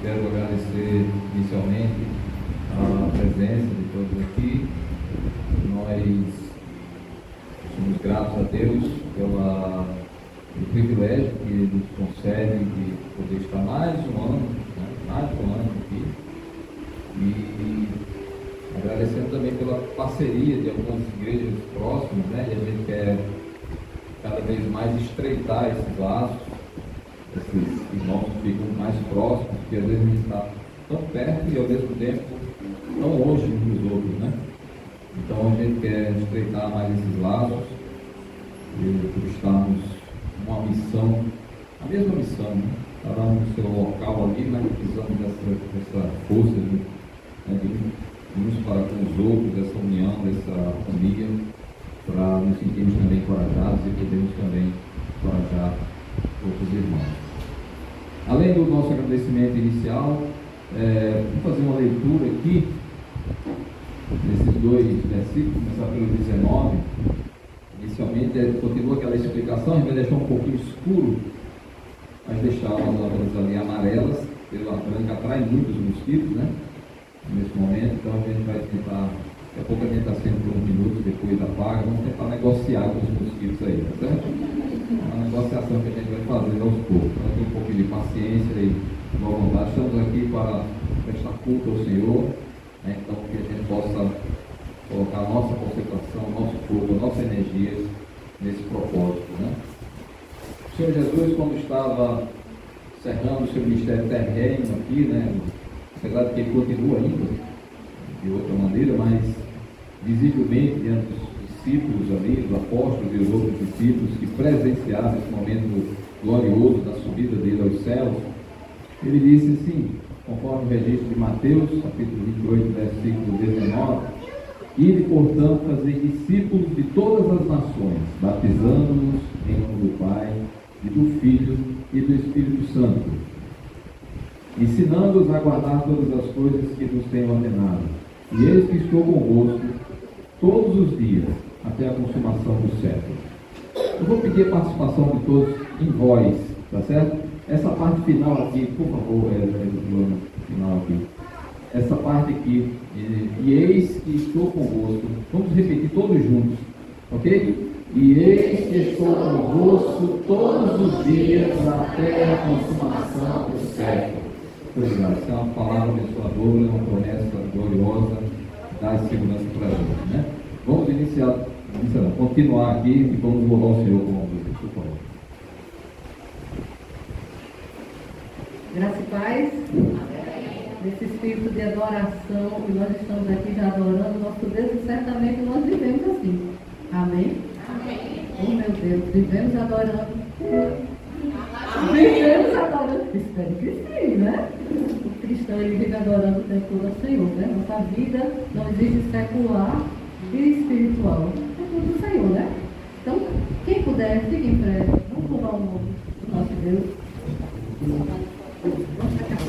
Quero agradecer inicialmente a presença de todos aqui. Nós somos gratos a Deus pelo privilégio que Ele nos concede de poder estar mais um ano aqui. E agradecendo também pela parceria de algumas igrejas próximas, né? E a gente quer cada vez mais estreitar esses laços, esses irmãos que ficam mais próximos, porque às vezes a gente está tão perto e ao mesmo tempo tão longe uns dos outros, né? Então a gente quer estreitar mais esses laços, por estarmos numa missão, a mesma missão, né? Cada um no seu local ali, mas precisamos dessa força de uns para com os outros, dessa união, dessa família, para nos sentirmos também encorajados e podermos também encorajar outros irmãos. Além do nosso agradecimento inicial, vou fazer uma leitura aqui desses dois versículos, começar pelo 19. Inicialmente continua aquela explicação, a gente vai deixar um pouquinho escuro, mas deixar as lâmpadas ali amarelas, pela branca atrai muitos mosquitos, né? Nesse momento, então a gente vai tentar, daqui a pouco a gente está sendo por uns minutos, depois apaga, vamos tentar negociar com os mosquitos aí, tá certo? É uma negociação que a gente vai fazer aos poucos, então tem um pouquinho de paciência e boa vontade. Estamos aqui para prestar culto ao Senhor, né? Então que a gente possa colocar a nossa concentração, nosso foco, nossa energia nesse propósito, né? O Senhor Jesus, quando estava encerrando o seu ministério terreno aqui, né? Apesar de que ele continua ainda, de outra maneira, mas visivelmente diante dos discípulos ali, dos apóstolos e os outros discípulos que presenciaram esse momento glorioso da subida dele aos céus, ele disse assim, conforme o registro de Mateus, capítulo 28, versículo 19, ide, portanto, fazer discípulos de todas as nações, batizando-nos em nome do Pai, e do Filho e do Espírito Santo, ensinando-os a guardar todas as coisas que nos têm ordenado. E eis que estou convosco todos os dias, até a consumação do século. Eu vou pedir a participação de todos em voz, tá certo? Essa parte final aqui, por favor, no final aqui. Essa parte aqui, e eis que estou convosco. Vamos repetir todos juntos, ok? E eis que estou convosco todos os dias até a consumação do século. Obrigado. Essa é uma palavra abençoadora, uma promessa gloriosa, dá segurança para a gente, né? Vamos continuar aqui e vamos louvar o Senhor com música, por favor. Graça e paz. Nesse espírito de adoração, e nós estamos aqui já adorando nosso Deus, e certamente nós vivemos assim. Amém? Amém. Oh, meu Deus, vivemos adorando. Vivemos adorando. Espero que sim, né? O cristão, ele vive adorando o tempo todo ao Senhor, né? Nossa vida não existe secular e espiritual. É tudo do Senhor, né? Então, quem puder, fique em pé. Vamos louvar o nome do nosso Deus. Vamos ficar aqui.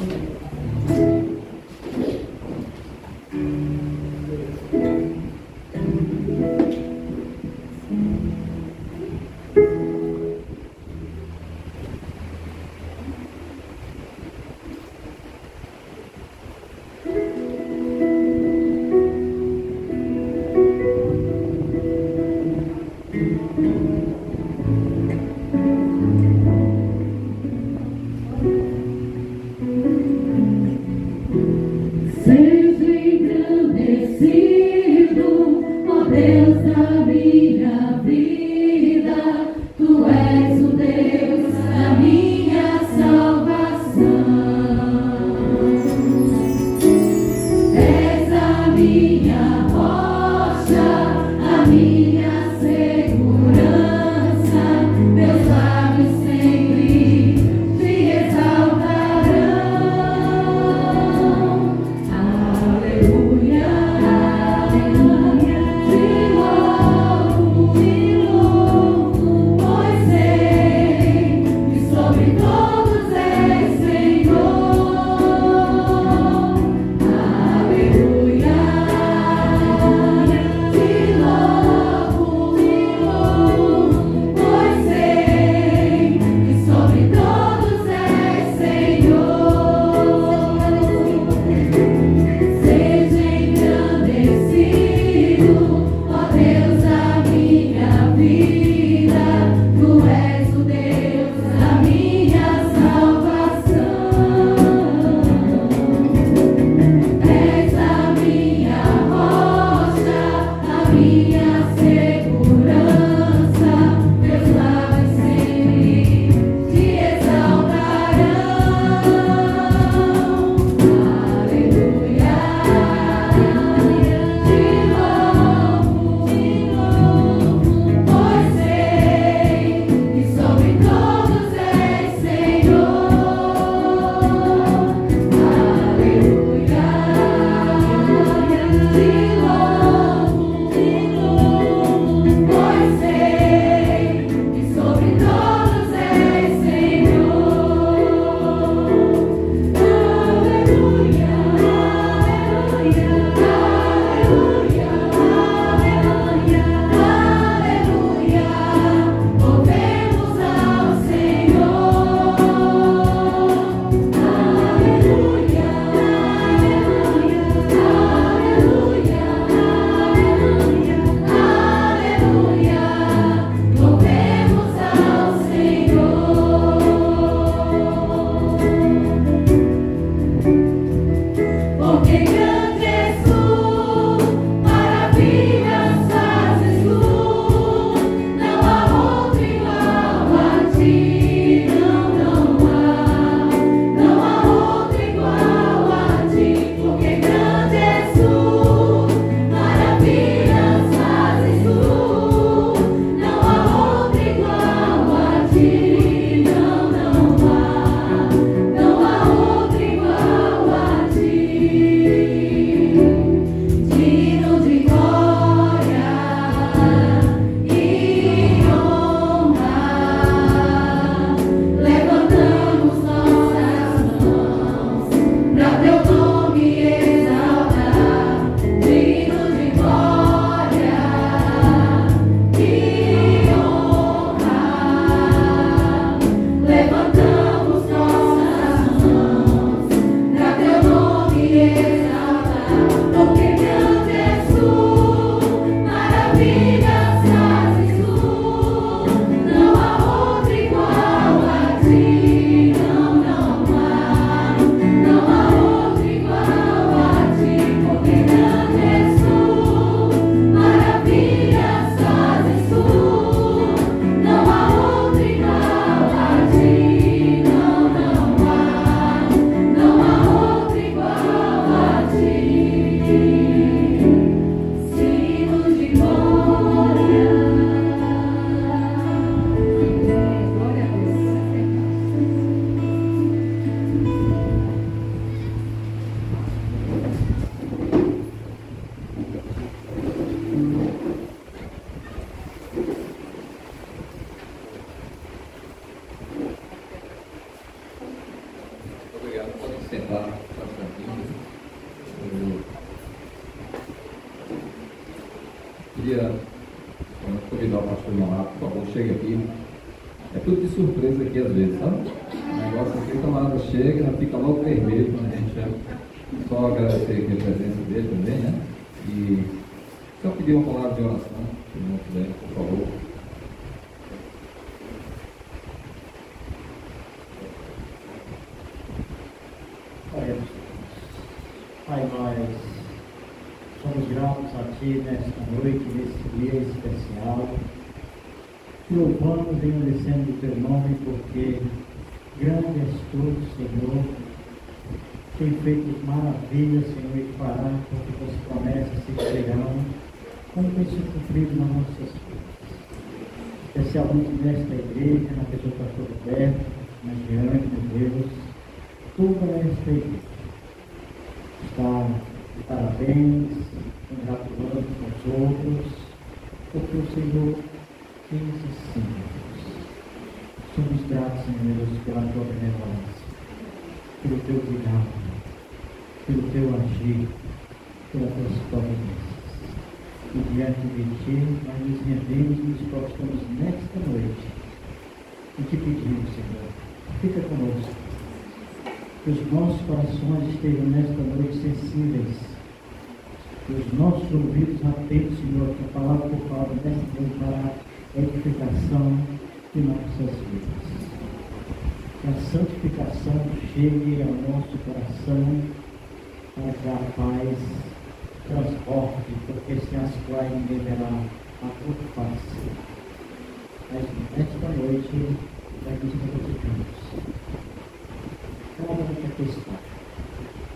Queria convidar o pastor Monato, por favor, chega aqui. É tudo de surpresa aqui às vezes, sabe? O negócio aqui, o camarada chega e já fica logo vermelho quando a gente chega. Só agradecer aqui a presença dele também, né? E só pedir uma palavra de oração, se não puder, por favor. Pai, nós somos gratos a Ti nesta noite, nesse dia especial. Te louvamos e engrandecemos o Teu nome, porque grande és Tu, Senhor. Tem feito maravilhas, Senhor, e fará, porque As promessas se cumprirão, como tem se cumprido nas nossas vidas. Especialmente nesta igreja, na pessoa do pastor Roberto, na diante de Deus, toda esta igreja está de parabéns, congratulando com os outros, porque o Senhor fez assim. Somos gratos, Senhor Deus, pela tua benevolência, pelo teu cuidado, pelo teu agir, pelas tuas providências. E diante de ti, nós nos rendemos e nos prostramos nesta noite e te pedimos, Senhor, fica conosco. Que os nossos corações estejam nesta noite sensíveis, que os nossos ouvidos atentos, Senhor, que a palavra que eu falo nesta noite para a edificação de nossas vidas. Que a santificação chegue ao nosso coração, para que a paz transporte, porque sem as quais ninguém verá a tua face. Mas nesta noite, daqui nos edificamos. Cada aqui está,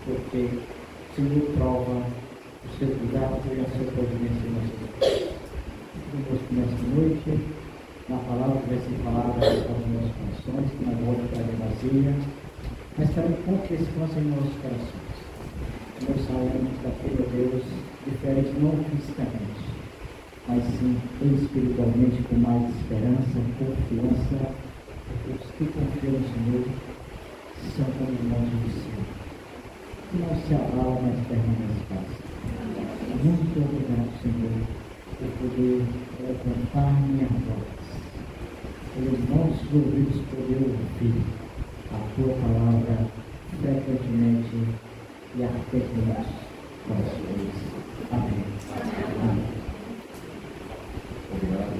porque o Senhor prova o seu cuidado e a sua providência em nossas vidas. Conosco nesta noite, na palavra que vai ser falada aos nossos corações, que na volta traz vazia, mas também com descanso em nossos corações. Nós saímos daquele Deus diferente, não fisicamente, mas sim espiritualmente, com mais esperança, confiança, porque os que confiam no Senhor são como irmãos do céu, que não se abala, mas permanece fácil. Muito obrigado, Senhor, por poder levantar minha voz, pelos nossos ouvidos poder ouvir a tua palavra frequentemente e ardentemente com as coisas. Amém. Amém. Obrigado.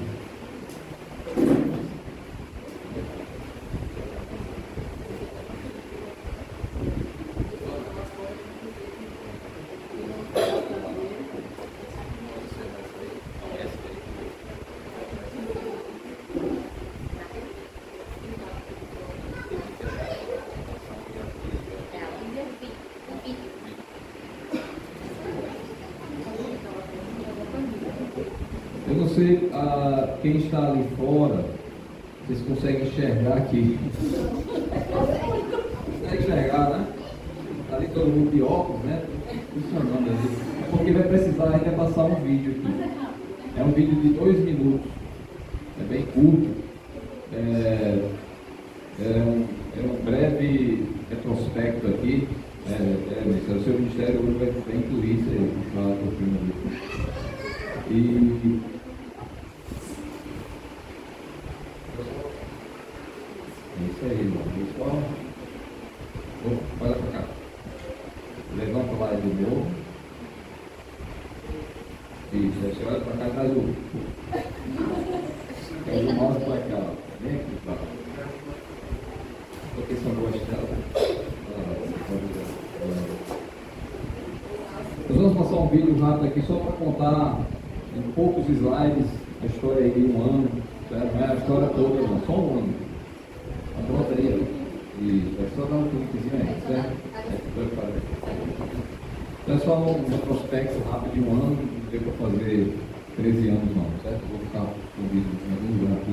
você, quem está ali fora, vocês conseguem enxergar aqui. Consegue enxergar, né? Está ali todo mundo de óculos, né? Funcionando ali. Porque vai precisar ainda passar um vídeo aqui. É um vídeo de 2 minutos. É bem curto. É um breve retrospecto aqui. O seu ministério hoje vai incluir isso aí, falar um pouquinho ali. E é isso aí, irmão. Pessoal, olha para cá. Levanta lá de novo. Isso, aí você olha para cá e faz o. Aí o mouse para cá, ó. Vem aqui, tá? Porque são boas telas. Nós vamos passar um vídeo rápido aqui só para contar em poucos slides a história aí de um ano, certo? Não é a história toda, não, só um ano. Tá pronto aí? Isso, é só dar um cliquezinho aí, certo? Então é só um retrospecto rápido de um ano, não deu para fazer 13 anos não, certo? Vou ficar com o vídeo em algum lugar aqui.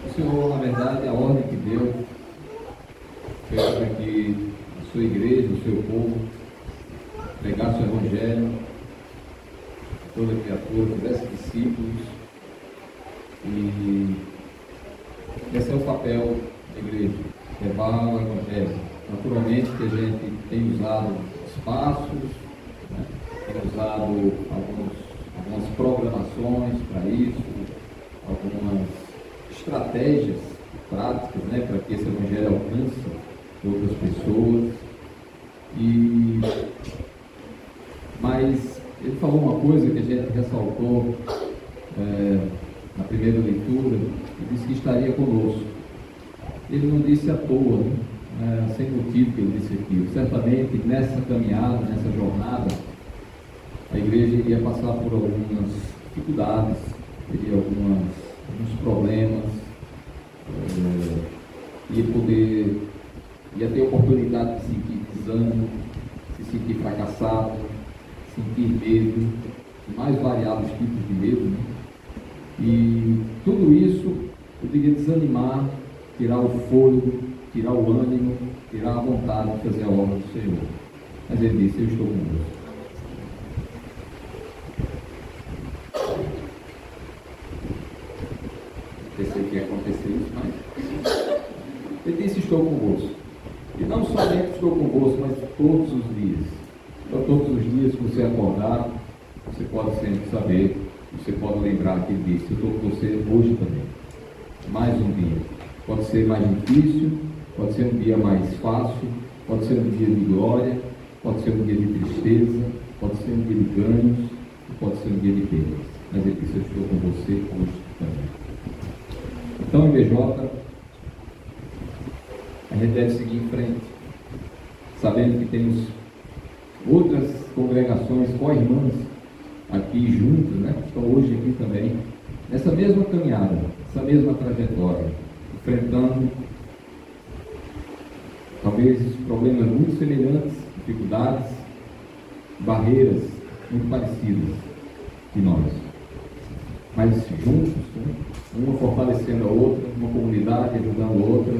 O Senhor, na verdade, a ordem que deu foi para que a sua igreja, o seu povo, pregasse o Evangelho, toda criatura, fizesse discípulos, e esse é o papel da igreja, levar o Evangelho. Naturalmente que a gente tem usado espaços, né? Tem usado algumas programações para isso, algumas estratégias práticas, né, para que esse Evangelho alcance outras pessoas. Mas ele falou uma coisa que a gente ressaltou na primeira leitura, ele disse que estaria conosco. Ele não disse à toa, né, sem motivo que ele disse aquilo. Certamente nessa caminhada, nessa jornada, a igreja iria passar por algumas dificuldades, teria alguns problemas, ia ter oportunidade de sentir desânimo, se sentir fracassado, sentir medo, os mais variados tipos de medo, né? E tudo isso poderia desanimar, tirar o fôlego, tirar o ânimo, tirar a vontade de fazer a obra do Senhor. Mas ele disse: eu estou convosco. Pensei que ia acontecer isso, mas ele disse: estou convosco. E não somente estou convosco, mas todos os dias. Então, todos os dias que você acordar, você pode sempre saber, você pode lembrar que ele disse: eu estou com você hoje também. Mais um dia. Pode ser mais difícil, pode ser um dia mais fácil, pode ser um dia de glória, pode ser um dia de tristeza, pode ser um dia de ganhos, pode ser um dia de perdas. Mas ele disse: eu estou com você hoje também. Então, IBJ, a gente deve seguir em frente, sabendo que temos outras congregações co-irmãs aqui juntas, né? Que estão hoje aqui também, nessa mesma caminhada, essa mesma trajetória, enfrentando talvez problemas muito semelhantes, dificuldades, barreiras muito parecidas de nós, mas juntos, né? Uma fortalecendo a outra, uma comunidade ajudando a outra,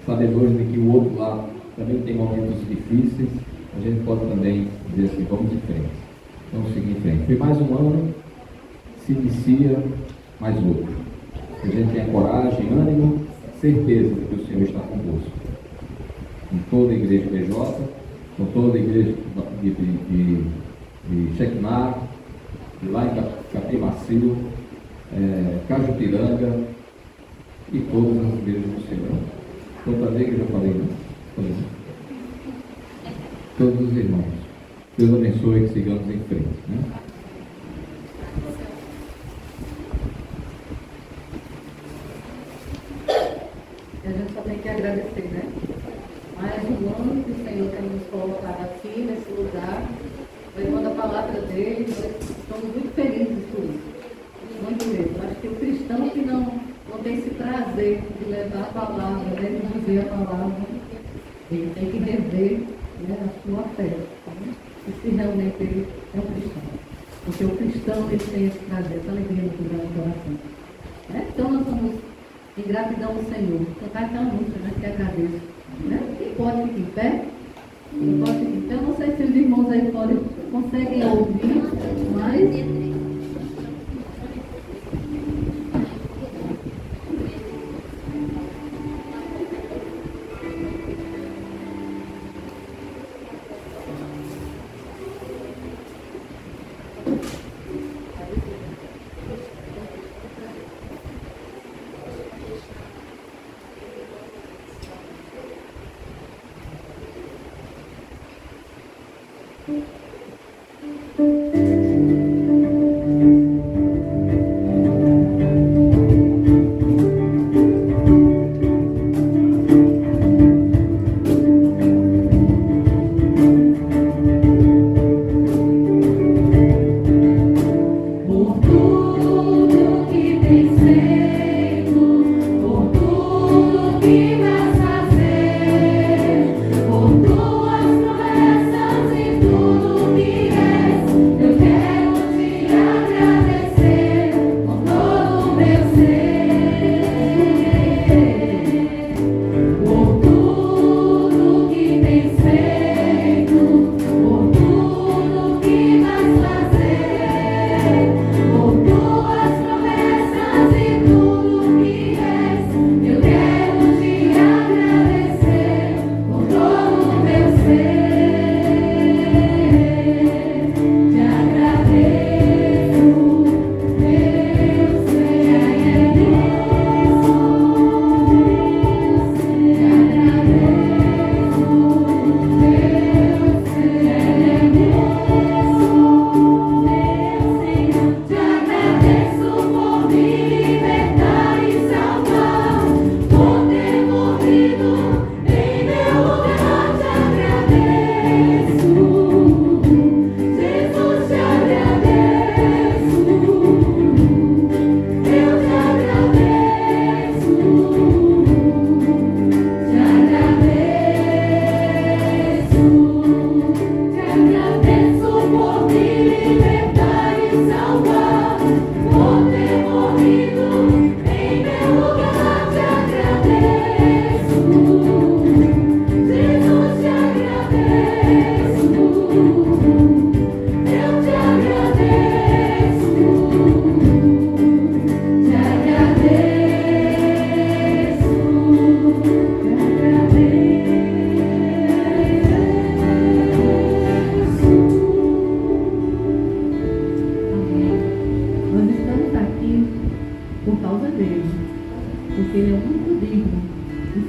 sabedores de que o outro lado também tem momentos difíceis. A gente pode também dizer assim: vamos em frente, vamos seguir em frente. Foi mais um ano, se inicia mais outro. Que a gente tenha coragem, ânimo, certeza de que o Senhor está convosco. Com toda a igreja PJ, com toda a igreja de Chequimar, de lá em Capimacio, Cajupiranga e todas as igrejas do Senhor. Quantas vezes eu já falei, né? Todos os irmãos. Deus abençoe, que sigamos em frente, né? A gente só tem que agradecer, né? Mais um ano que o Senhor tem nos colocado aqui, nesse lugar, levando a palavra dele. Nós estamos muito felizes por isso. Muito mesmo. Acho que o cristão que não tem esse prazer de levar a palavra, né, de viver a palavra, ele tem que rever, né, a sua fé. Né? E se realmente ele é um cristão. Porque o cristão, ele tem esse prazer, essa alegria no coração. Né? Então nós vamos, em gratidão ao Senhor, cantar aquela música, né, que agradeço. Né? Quem pode ficar em pé? Quem pode ficar em pé? Eu não sei se os irmãos aí fora conseguem ouvir, mas... Tuas promessas e tudo que és, eu quero te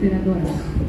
ser adorado.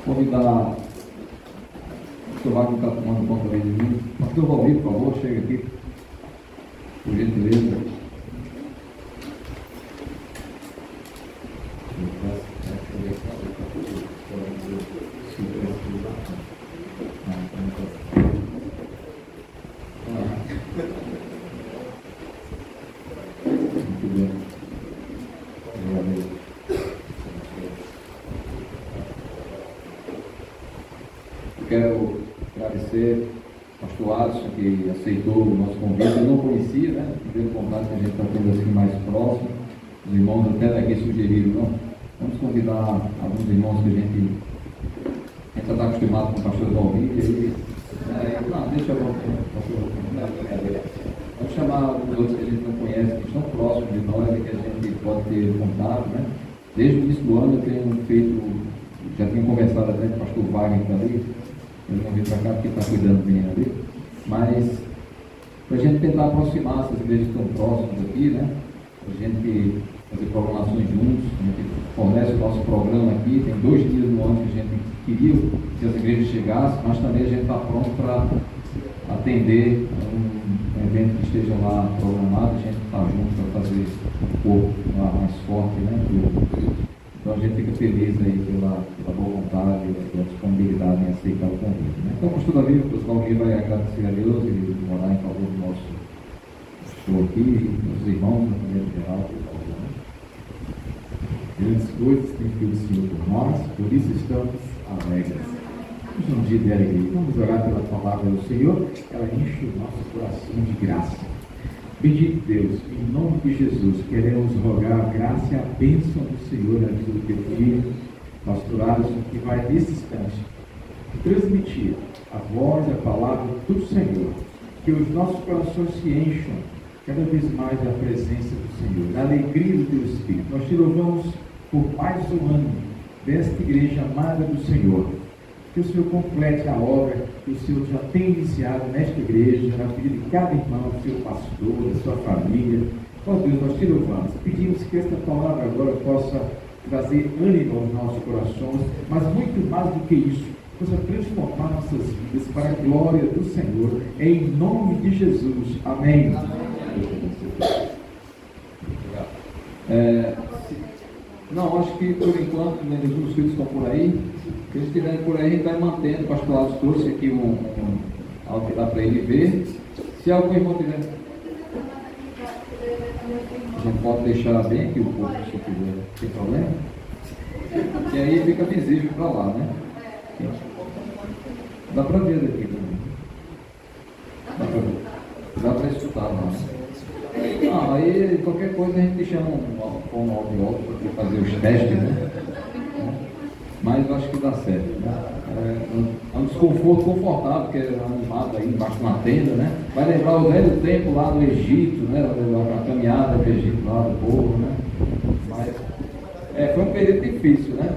convidar o pastor Wagner está tomando conta aí de mim. Pastor Valdir, por favor, chega aqui, por gentileza. Quero agradecer ao pastor Alisson, que aceitou o nosso convite. Eu não conhecia, né? O primeiro contato que a gente está tendo assim mais próximo. Os irmãos até daqui sugeriram, não? Vamos convidar alguns irmãos que a gente já está acostumado com o pastor Valdir. Não, deixa eu vamos chamar os outros que a gente não conhece, que estão próximos de nós e que a gente pode ter contato, né? Desde o início do ano eu tenho feito, já tenho conversado até com o pastor Wagner que está ali. Eu não vim para cá porque está cuidando bem ali, mas para a gente tentar aproximar essas igrejas que estão próximas aqui, né? A gente fazer programações juntos, a gente fornece o nosso programa aqui, tem 2 dias no ano que a gente queria que as igrejas chegassem, mas também a gente está pronto para atender um evento que esteja lá programado, a gente está junto para fazer o corpo lá mais forte, né? Então a gente fica feliz aí pela boa vontade e pela disponibilidade em aceitar o convite, né? Então, pastor Davi, o pastor Valdir vai agradecer a Deus e orar em favor do nosso pastor aqui e dos irmãos, na maneira geral, por favor, né? Grandes coisas tem feito o Senhor por nós, por isso estamos alegres. Vamos num dia de alegria, vamos orar pela palavra do Senhor, ela enche o nosso coração de graça. Bendito Deus, em nome de Jesus, queremos rogar a graça e a bênção do Senhor na vida do teu filho, pastor Alisson, que vai nesse instante transmitir a voz e a palavra do Senhor, que os nossos corações se encham cada vez mais da presença do Senhor, da alegria do teu Espírito. Nós te louvamos por mais um ano desta igreja amada do Senhor. Que o Senhor complete a obra que o Senhor já tem iniciado nesta igreja, na vida de cada irmão, do seu pastor, da sua família. Ó Deus, nós te louvamos. Pedimos que esta palavra agora possa trazer ânimo aos nossos corações, mas muito mais do que isso, possa transformar nossas vidas para a glória do Senhor, em nome de Jesus. Amém. Não, acho que por enquanto, né, os filhos estão por aí. Se eles estiverem por aí, a gente vai mantendo. O pastor Alves trouxe aqui algo que dá para ele ver. Se algum irmão tiver, a gente pode deixar bem aqui o povo, se quiser, sem problema. E aí fica visível para lá, né? Dá para ver daqui também. Dá para escutar lá. Não, aí qualquer coisa a gente chama um audiólogo para fazer os testes, né? Mas eu acho que dá certo, né? É um desconforto confortável, porque é animado aí embaixo de uma tenda, né? Vai lembrar o velho tempo lá do Egito, né? A caminhada do Egito lá do povo, né? Mas foi um período difícil, né?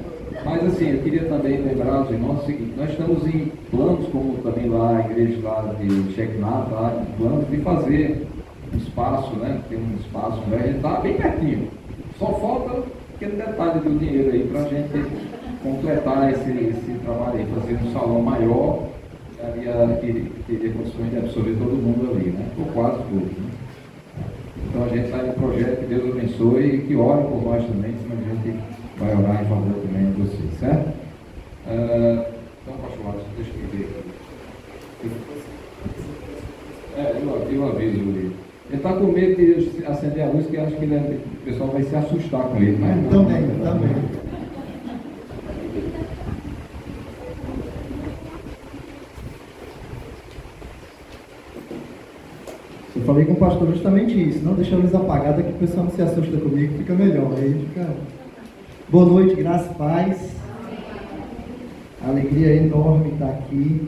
Mas assim, eu queria também lembrar aos irmãos o seguinte: nós estamos em planos, como também lá a igreja lá de Checkmate, lá em planos de fazer um espaço, né? Tem um espaço, né? A gente está bem pertinho. Só falta aquele detalhe do dinheiro aí para a gente completar esse trabalho aí, fazer um salão maior, que teria condições de absorver todo mundo ali, né? Ou quase todos, né? Então a gente está em projeto, que Deus abençoe e que ore por nós também, senão a gente vai orar em favor também de vocês, certo? Então, pastor Alisson, deixa eu ver aqui. Eu aviso ele. Ele está com medo de acender a luz, que acho que o pessoal vai se assustar com ele, mas não. Também. Eu falei com o pastor justamente isso, não deixar a luz apagada, que o pessoal não se assusta comigo, fica melhor. Aí fica... Boa noite, graça e paz. A alegria enorme estar aqui,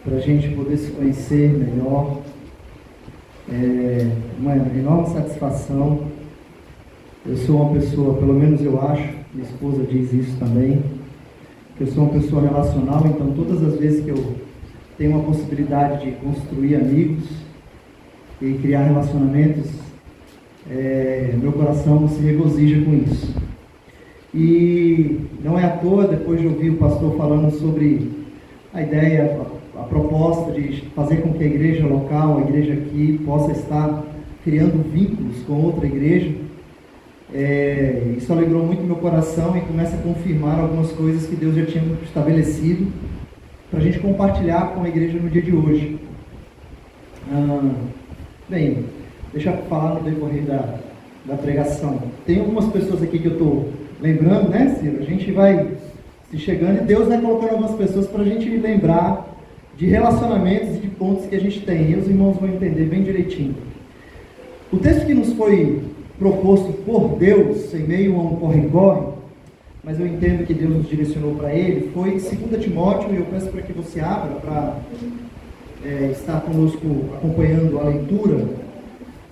para a gente poder se conhecer melhor. É uma enorme satisfação. Eu sou uma pessoa, pelo menos eu acho, minha esposa diz isso também, que eu sou uma pessoa relacional, então todas as vezes que eu tenho uma possibilidade de construir amigos e criar relacionamentos, meu coração se regozija com isso. E não é à toa, depois de ouvir o pastor falando sobre a ideia, a proposta de fazer com que a igreja local, a igreja aqui, possa estar criando vínculos com outra igreja, isso alegrou muito meu coração e começa a confirmar algumas coisas que Deus já tinha estabelecido para a gente compartilhar com a igreja no dia de hoje. Bem, deixa eu falar no decorrer da pregação. Tem algumas pessoas aqui que eu estou lembrando, né, Ciro? A gente vai se chegando e Deus vai colocando algumas pessoas para a gente lembrar de relacionamentos e de pontos que a gente tem. E os irmãos vão entender bem direitinho. O texto que nos foi proposto por Deus, em meio a um corre-corre, mas eu entendo que Deus nos direcionou para ele, foi 2 Timóteo, e eu peço para que você abra para estar conosco acompanhando a leitura.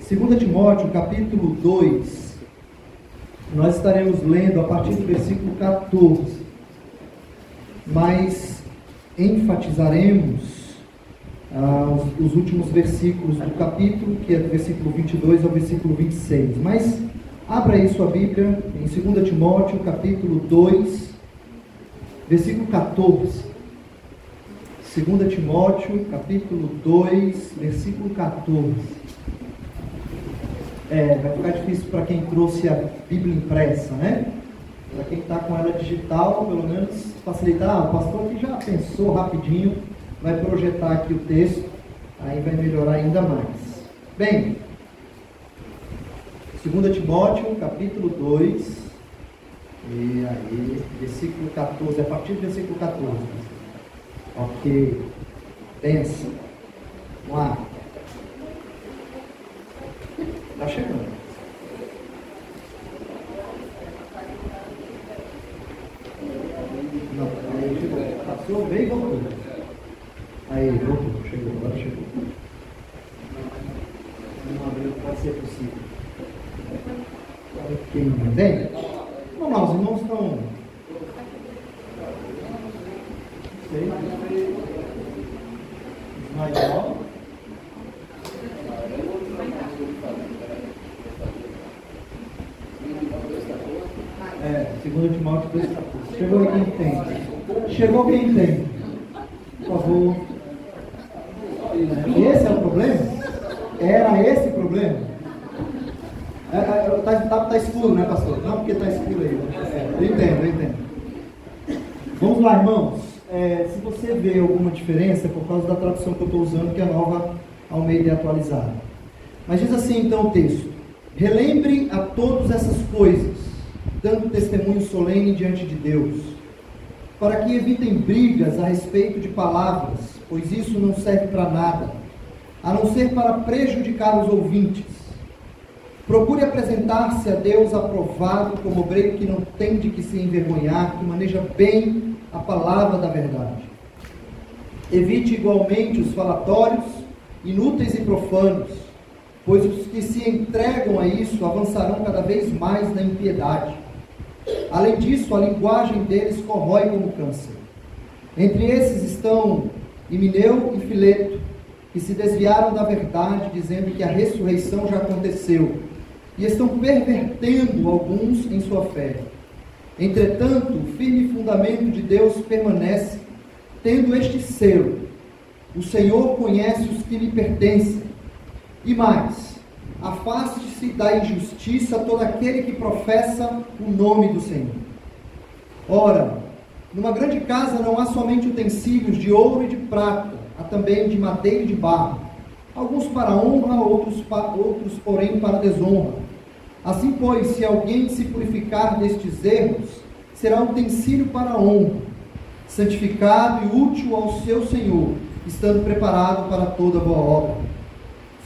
2 Timóteo, capítulo 2, nós estaremos lendo a partir do versículo 14, mas enfatizaremos os últimos versículos do capítulo, que é do versículo 22 ao versículo 26. Mas abra aí sua Bíblia em 2 Timóteo, capítulo 2, versículo 14. 2 Timóteo, capítulo 2, versículo 14. Vai ficar difícil para quem trouxe a Bíblia impressa, né? Para quem está com ela digital, pelo menos facilitar. O pastor aqui já pensou rapidinho, vai projetar aqui o texto, aí vai melhorar ainda mais. Bem, 2 Timóteo, capítulo 2, e aí, versículo 14, a partir do versículo 14. Ok, pensa. Vamos lá. Está chegando. Não, aí chegou. Passou, veio e voltou. Aí, voltou. Chegou, agora chegou. Vamos abrir, pode ser possível. Ok, bem? Vamos lá, os irmãos estão... Ismael. 2 Timóteo 2,14. Chegou aí quem tem. Chegou quem tem. Por favor. Esse é o problema? Era esse o problema? Tá escuro, né, pastor? Não, porque tá escuro aí. Eu entendo. Vamos lá, irmãos. Se você vê alguma diferença, é por causa da tradução que eu estou usando, que é a Nova Almeida atualizada. Mas diz assim então o texto: relembre a todas essas coisas, dando testemunho solene diante de Deus, para que evitem brigas a respeito de palavras, pois isso não serve para nada, a não ser para prejudicar os ouvintes. Procure apresentar-se a Deus aprovado como obreiro que não tem de que se envergonhar, que maneja bem a palavra da verdade. Evite igualmente os falatórios inúteis e profanos, pois os que se entregam a isso avançarão cada vez mais na impiedade. Além disso, a linguagem deles corrói como câncer. Entre esses estão Himeneu e Fileto, que se desviaram da verdade, dizendo que a ressurreição já aconteceu, e estão pervertendo alguns em sua fé. Entretanto, o firme fundamento de Deus permanece, tendo este selo: o Senhor conhece os que lhe pertencem. E mais, afaste-se da injustiça todo aquele que professa o nome do Senhor. Ora, numa grande casa não há somente utensílios de ouro e de prata, há também de madeira e de barro, alguns para honra, outros porém para desonra. Assim, pois, se alguém se purificar destes erros, será utensílio para a honra, santificado e útil ao seu Senhor, estando preparado para toda boa obra.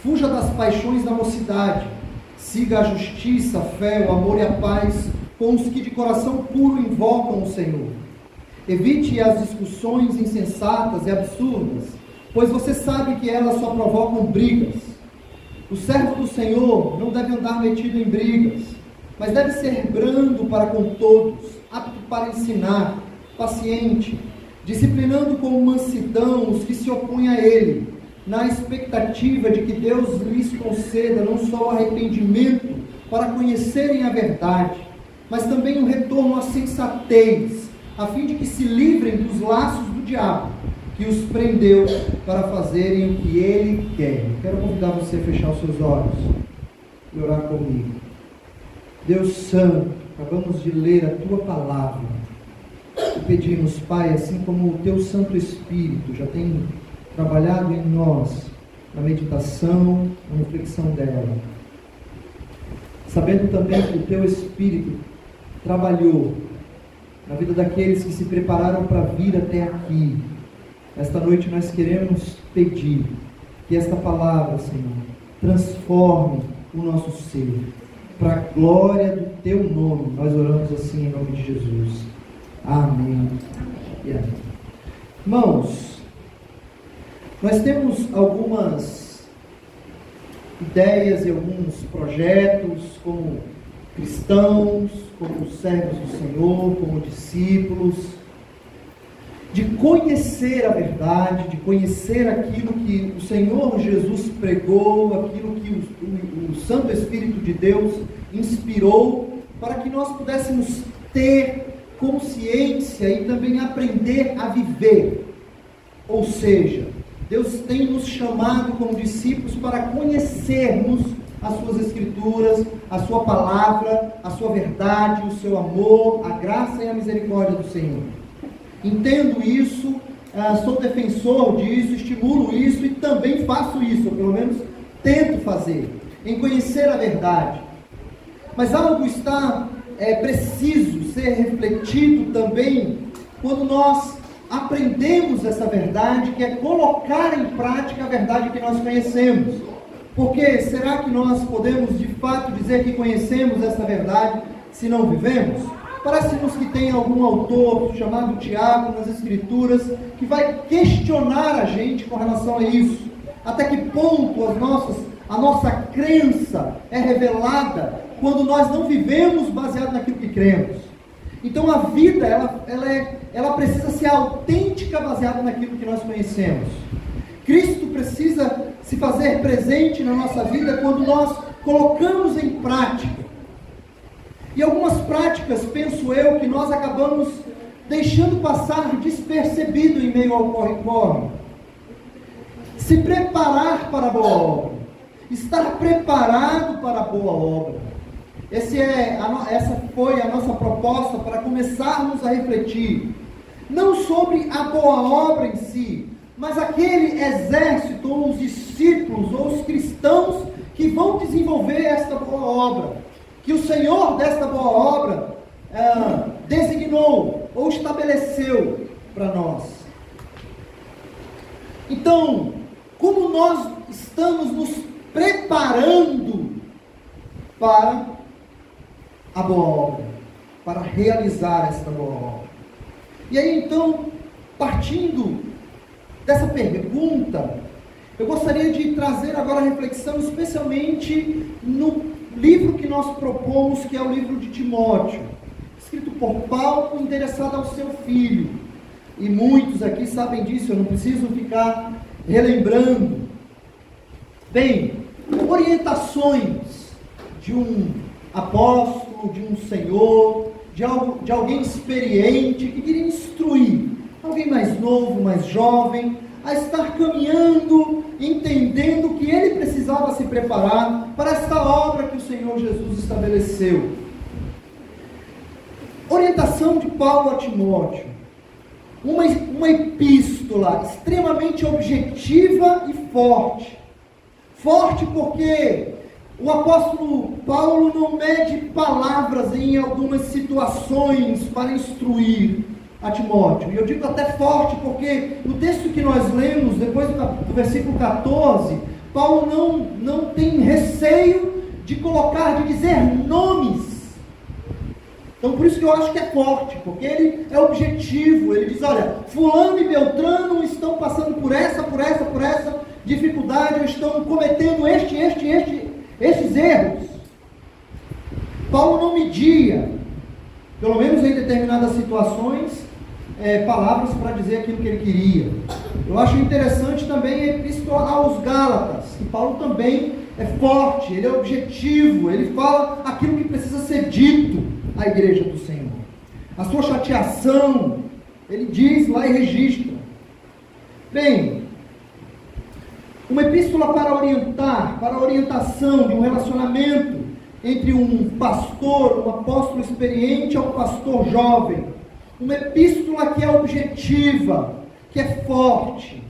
Fuja das paixões da mocidade, siga a justiça, a fé, o amor e a paz com os que de coração puro invocam o Senhor. Evite as discussões insensatas e absurdas, pois você sabe que elas só provocam brigas. O servo do Senhor não deve andar metido em brigas, mas deve ser brando para com todos, apto para ensinar, paciente, disciplinando com mansidão os que se opõem a ele, na expectativa de que Deus lhes conceda não só o arrependimento para conhecerem a verdade, mas também um retorno à sensatez, a fim de que se livrem dos laços do diabo, que os prendeu para fazerem o que ele quer. Quero convidar você a fechar os seus olhos e orar comigo. Deus Santo, acabamos de ler a Tua palavra e pedimos, Pai, assim como o Teu Santo Espírito já tem trabalhado em nós, na meditação, na reflexão dela, sabendo também que o Teu Espírito trabalhou na vida daqueles que se prepararam para vir até aqui. Esta noite nós queremos pedir que esta palavra, Senhor, transforme o nosso ser, para a glória do Teu nome. Nós oramos assim em nome de Jesus. Amém e amém. Irmãos, nós temos algumas ideias e alguns projetos como cristãos, como servos do Senhor, como discípulos, de conhecer a verdade, de conhecer aquilo que o Senhor Jesus pregou, aquilo que o Santo Espírito de Deus inspirou, para que nós pudéssemos ter consciência e também aprender a viver. Ou seja, Deus tem nos chamado como discípulos para conhecermos as suas Escrituras, a sua palavra, a sua verdade, o seu amor, a graça e a misericórdia do Senhor. Entendo isso, sou defensor disso, estimulo isso e também faço isso, ou pelo menos tento fazer, em conhecer a verdade. Mas algo está preciso ser refletido também quando nós aprendemos essa verdade, que é colocar em prática a verdade que nós conhecemos. Porque será que nós podemos de fato dizer que conhecemos essa verdade se não vivemos? Parece-nos que tem algum autor chamado Tiago nas Escrituras que vai questionar a gente com relação a isso. Até que ponto a nossa crença é revelada quando nós não vivemos baseado naquilo que cremos. Então a vida, ela precisa ser autêntica baseada naquilo que nós conhecemos. Cristo precisa se fazer presente na nossa vida quando nós colocamos em prática. E algumas práticas, penso eu, que nós acabamos deixando passar despercebido em meio ao corre-corre. Se preparar para a boa obra. Estar preparado para a boa obra. Essa foi a nossa proposta para começarmos a refletir. Não sobre a boa obra em si, mas aquele exército, ou os discípulos, ou os cristãos que vão desenvolver esta boa obra. Que o Senhor desta boa obra designou ou estabeleceu para nós. Então, como nós estamos nos preparando para a boa obra, para realizar esta boa obra? E aí então, partindo dessa pergunta, eu gostaria de trazer agora a reflexão especialmente no livro que nós propomos, que é o livro de Timóteo, escrito por Paulo, endereçado ao seu filho. E muitos aqui sabem disso, eu não preciso ficar relembrando. Bem, orientações de um apóstolo, de um senhor, de alguém experiente que queria instruir alguém mais novo, mais jovem, a estar caminhando, entendendo que ele precisava se preparar para esta obra que o Senhor Jesus estabeleceu. Orientação de Paulo a Timóteo. Uma epístola extremamente objetiva e forte. Forte porque o apóstolo Paulo não mede palavras em algumas situações para instruir a Timóteo. E eu digo até forte porque no texto que nós lemos, depois do versículo 14, Paulo não tem receio de colocar, de dizer nomes. Então por isso que eu acho que é forte, porque ele é objetivo. Ele diz, olha, fulano e Beltrano estão passando por essa dificuldade, ou estão cometendo estes erros. Paulo não media, pelo menos em determinadas situações, palavras para dizer aquilo que ele queria. Eu acho interessante também a epístola aos Gálatas, que Paulo também é forte, ele é objetivo, ele fala aquilo que precisa ser dito. à igreja do Senhor. A sua chateação, ele diz lá e registra. Bem, uma epístola para orientar, para a orientação de um relacionamento entre um pastor, um apóstolo experiente, a um pastor jovem. Uma epístola que é objetiva, que é forte.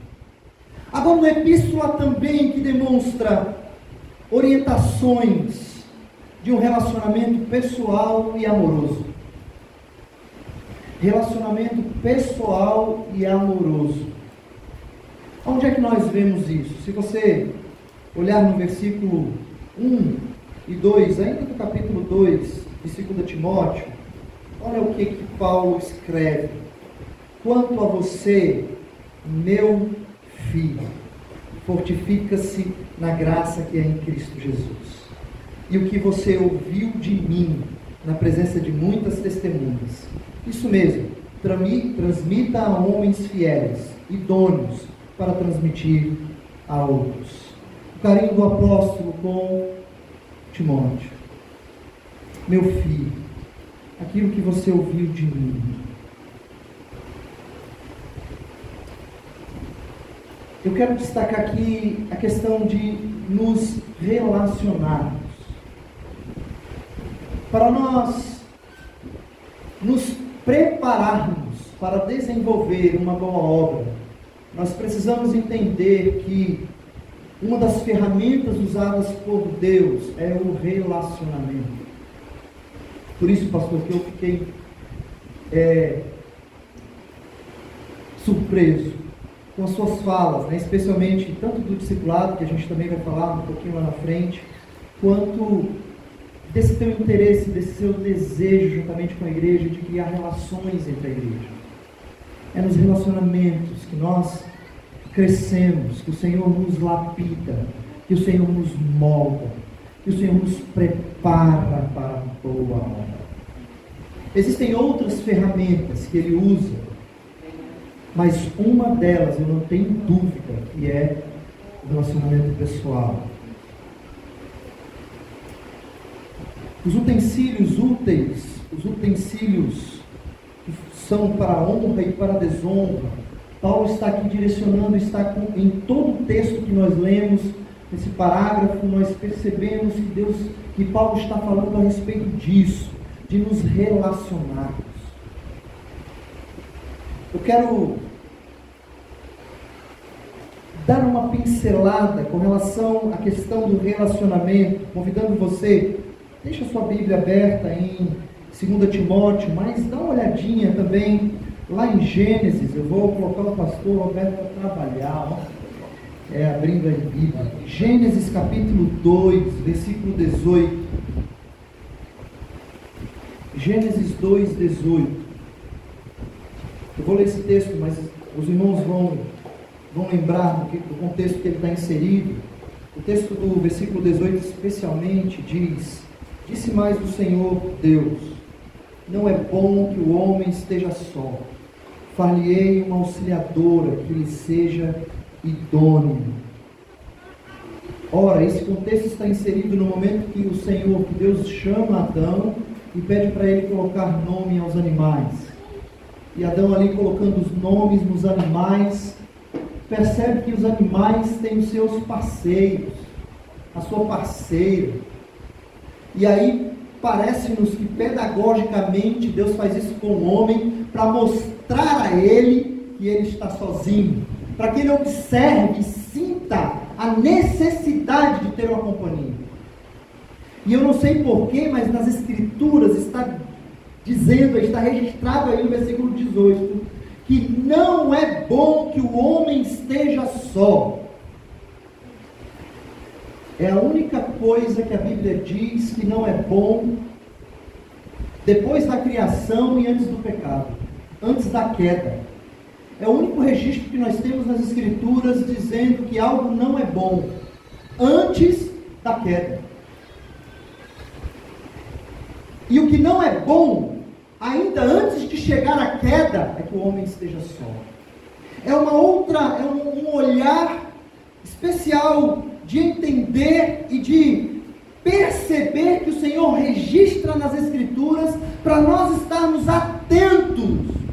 Agora, uma epístola também que demonstra orientações de um relacionamento pessoal e amoroso. Relacionamento pessoal e amoroso. Onde é que nós vemos isso? Se você olhar no versículo 1 e 2, ainda do capítulo 2 de 2 Timóteo, olha o que Paulo escreve. Quanto a você, meu filho, fortifica-se na graça que é em Cristo Jesus. E o que você ouviu de mim, na presença de muitas testemunhas. Isso mesmo, transmita a homens fiéis, idôneos, para transmitir a outros. O carinho do apóstolo com Timóteo. Meu filho, aquilo que você ouviu de mim. Eu quero destacar aqui a questão de nos relacionarmos. Para nós nos prepararmos para desenvolver uma boa obra, nós precisamos entender que uma das ferramentas usadas por Deus é o relacionamento. Por isso, pastor, que eu fiquei surpreso com as suas falas, né? Especialmente tanto do discipulado, que a gente também vai falar um pouquinho lá na frente, quanto desse teu interesse, desse seu desejo juntamente com a igreja, de criar relações entre a igreja. É nos relacionamentos que nós crescemos, que o Senhor nos lapida, que o Senhor nos molda, que o Senhor nos prepara para a boa obra. Existem outras ferramentas que Ele usa, mas uma delas, eu não tenho dúvida, que é o relacionamento pessoal. Os utensílios úteis, os utensílios que são para a honra e para a desonra, Paulo está aqui direcionando, em todo o texto que nós lemos, nesse parágrafo, nós percebemos que Paulo está falando a respeito disso, de nos relacionarmos. Eu quero dar uma pincelada com relação à questão do relacionamento, convidando você, deixa a sua Bíblia aberta em 2 Timóteo, mas dá uma olhadinha também lá em Gênesis. Eu vou colocar o pastor Roberto para trabalhar, abrindo a Bíblia. Gênesis capítulo 2, versículo 18. Gênesis 2, 18. Eu vou ler esse texto, mas os irmãos vão lembrar do contexto que ele está inserido. O texto do versículo 18 especialmente diz: disse mais o Senhor Deus, não é bom que o homem esteja só, far-lhe-ei uma auxiliadora que lhe seja idônea. Ora, esse contexto está inserido no momento que o Senhor, que Deus chama Adão e pede para ele colocar nome aos animais. E Adão ali colocando os nomes nos animais, percebe que os animais têm os seus parceiros, a sua parceira. E aí parece-nos que pedagogicamente Deus faz isso com o homem para mostrar a ele que ele está sozinho, para que ele observe e sinta a necessidade de ter uma companhia. E eu não sei porquê, mas nas Escrituras está dizendo, está registrado aí no versículo 18, que não é bom que o homem esteja só. É a única coisa que a Bíblia diz que não é bom depois da criação e antes do pecado, antes da queda. É o único registro que nós temos nas Escrituras dizendo que algo não é bom antes da queda. E o que não é bom, ainda antes de chegar à queda, é que o homem esteja só. É um olhar especial de entender e de perceber que o Senhor registra nas Escrituras para nós estarmos atentos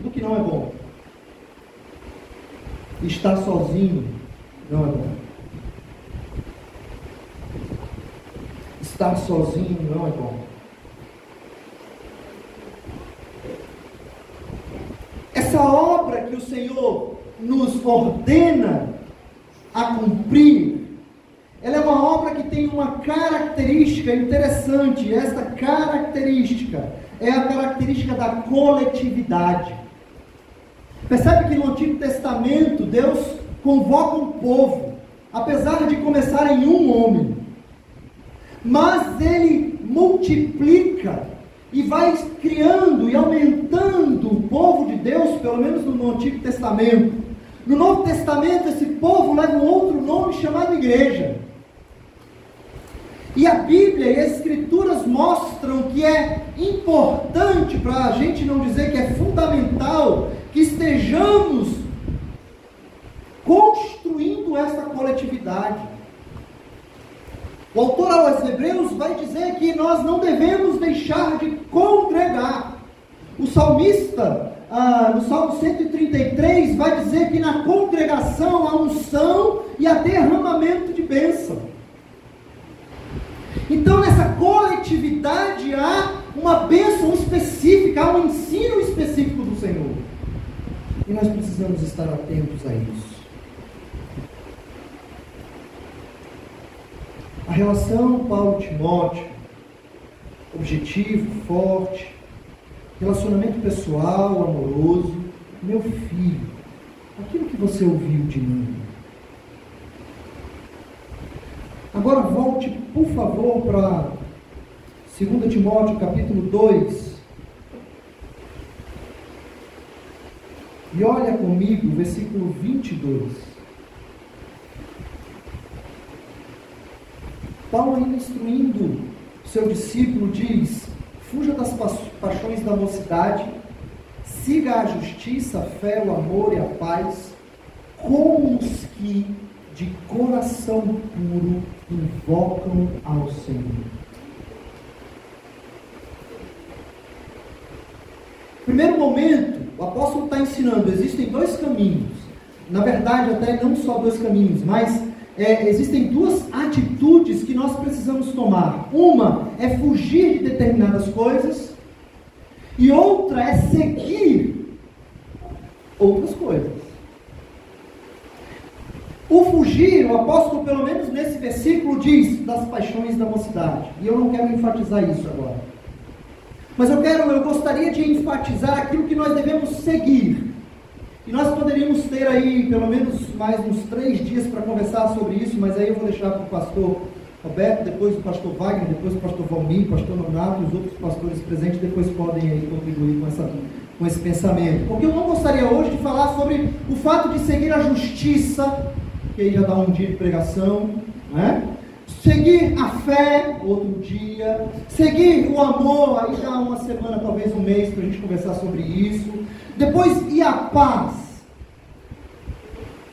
do que não é bom. Estar sozinho não é bom. Estar sozinho não é bom. Essa obra que o Senhor nos ordena a cumprir, ela é uma obra que tem uma característica interessante. Esta característica é a característica da coletividade. Percebe que no Antigo Testamento Deus convoca um povo, apesar de começar em um homem, mas Ele multiplica e vai criando e aumentando o povo de Deus, pelo menos no Antigo Testamento. No Novo Testamento, esse povo leva um outro nome chamado igreja. E a Bíblia e as Escrituras mostram que é importante, para a gente não dizer que é fundamental, que estejamos construindo essa coletividade. O autor aos Hebreus vai dizer que nós não devemos deixar de congregar. O salmista, no Salmo 133, vai dizer que na congregação há unção e há derramamento de bênção. Então, nessa coletividade há uma bênção específica, há um ensino específico do Senhor. E nós precisamos estar atentos a isso. A relação Paulo-Timóteo, objetivo, forte, relacionamento pessoal, amoroso. Meu filho, aquilo que você ouviu de mim. Agora volte, por favor, para 2 Timóteo, capítulo 2. E olha comigo o versículo 22. Paulo, ainda instruindo seu discípulo, diz: fuja das paixões da mocidade, siga a justiça, a fé, o amor e a paz, com os que de coração puro invocam ao Senhor. Primeiro momento, o apóstolo está ensinando, existem dois caminhos. Na verdade, até não só dois caminhos, mas existem duas atitudes que nós precisamos tomar. Uma é fugir de determinadas coisas, e outra é seguir outras coisas. O fugir, o apóstolo, pelo menos nesse versículo, diz das paixões da mocidade. E eu não quero enfatizar isso agora. Mas eu gostaria de enfatizar aquilo que nós devemos seguir. E nós poderíamos ter aí, pelo menos, mais uns 3 dias para conversar sobre isso, mas aí eu vou deixar para o pastor Roberto, depois o pastor Wagner, depois o pastor Valmir, o pastor Nonato e os outros pastores presentes, depois podem aí contribuir com esse pensamento. Porque eu não gostaria hoje de falar sobre o fato de seguir a justiça, que aí já dá um dia de pregação, né? Seguir a fé, outro dia. Seguir o amor, aí dá uma semana, talvez um mês, para a gente conversar sobre isso. Depois, e a paz.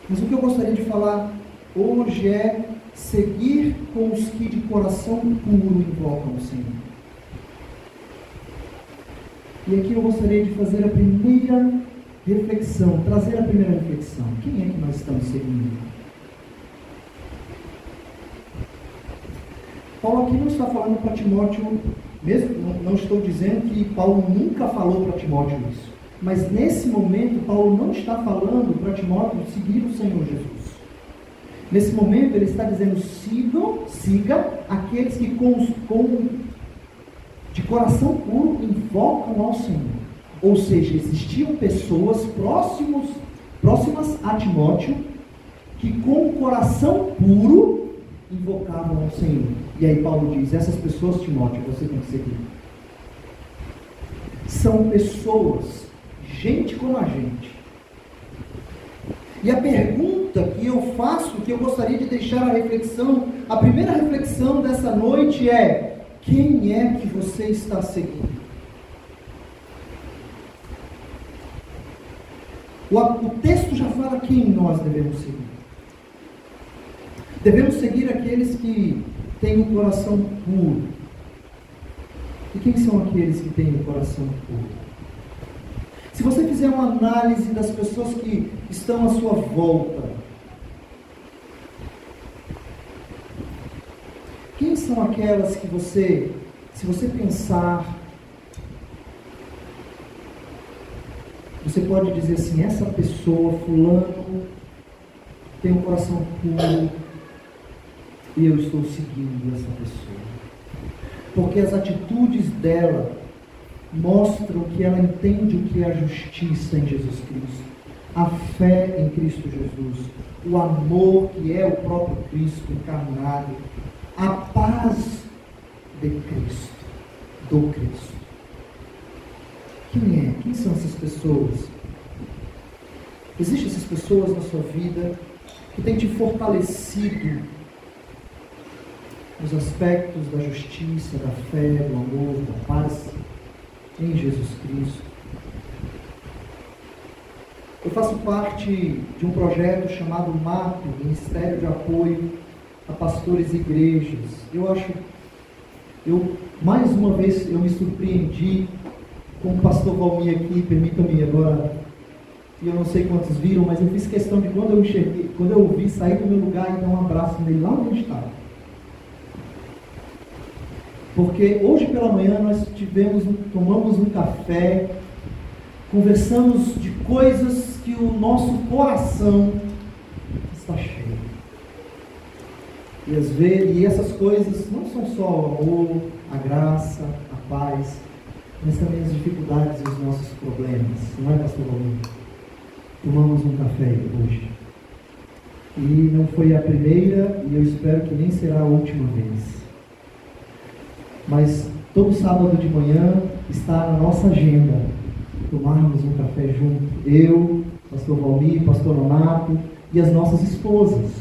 Mas o que eu gostaria de falar hoje é seguir com os que de coração puro invocam o Senhor. E aqui eu gostaria de fazer a primeira reflexão, trazer a primeira reflexão. Quem é que nós estamos seguindo? Paulo aqui não está falando para Timóteo, mesmo não estou dizendo que Paulo nunca falou para Timóteo isso, mas nesse momento Paulo não está falando para Timóteo seguir o Senhor Jesus. Nesse momento ele está dizendo: siga aqueles que de coração puro invocam ao Senhor. Ou seja, existiam pessoas próximas a Timóteo que com coração puro invocavam ao Senhor. E aí Paulo diz: essas pessoas, Timóteo, você tem que seguir. São pessoas, gente como a gente. E a pergunta que eu faço, que eu gostaria de deixar a reflexão, a primeira reflexão dessa noite é: quem é que você está seguindo? O texto já fala quem nós devemos seguir. Devemos seguir aqueles que tem um coração puro. E quem são aqueles que têm um coração puro? Se você fizer uma análise das pessoas que estão à sua volta, quem são aquelas que você, se você pensar, você pode dizer assim, essa pessoa, fulano, tem um coração puro e eu estou seguindo essa pessoa. Porque as atitudes dela mostram que ela entende o que é a justiça em Jesus Cristo, a fé em Cristo Jesus, o amor que é o próprio Cristo encarnado, a paz de Cristo, do Cristo. Quem é? Quem são essas pessoas? Existem essas pessoas na sua vida que têm te fortalecido nos aspectos da justiça, da fé, do amor, da paz em Jesus Cristo. Eu faço parte de um projeto chamado MAP, Ministério de Apoio a Pastores e Igrejas. Mais uma vez, eu me surpreendi com o pastor Valmir aqui, permita-me agora, e eu não sei quantos viram, mas eu fiz questão de quando eu ouvi, sair do meu lugar e dar um abraço nele lá onde eu estava. Porque hoje pela manhã nós tomamos um café, conversamos de coisas que o nosso coração está cheio. E essas coisas não são só o amor, a graça, a paz, mas também as dificuldades e os nossos problemas. Não é, pastor Valmir? Tomamos um café hoje. E não foi a primeira e eu espero que nem será a última vez. Mas todo sábado de manhã está na nossa agenda tomarmos um café junto. Eu, pastor Valmir, pastor Nonato e as nossas esposas.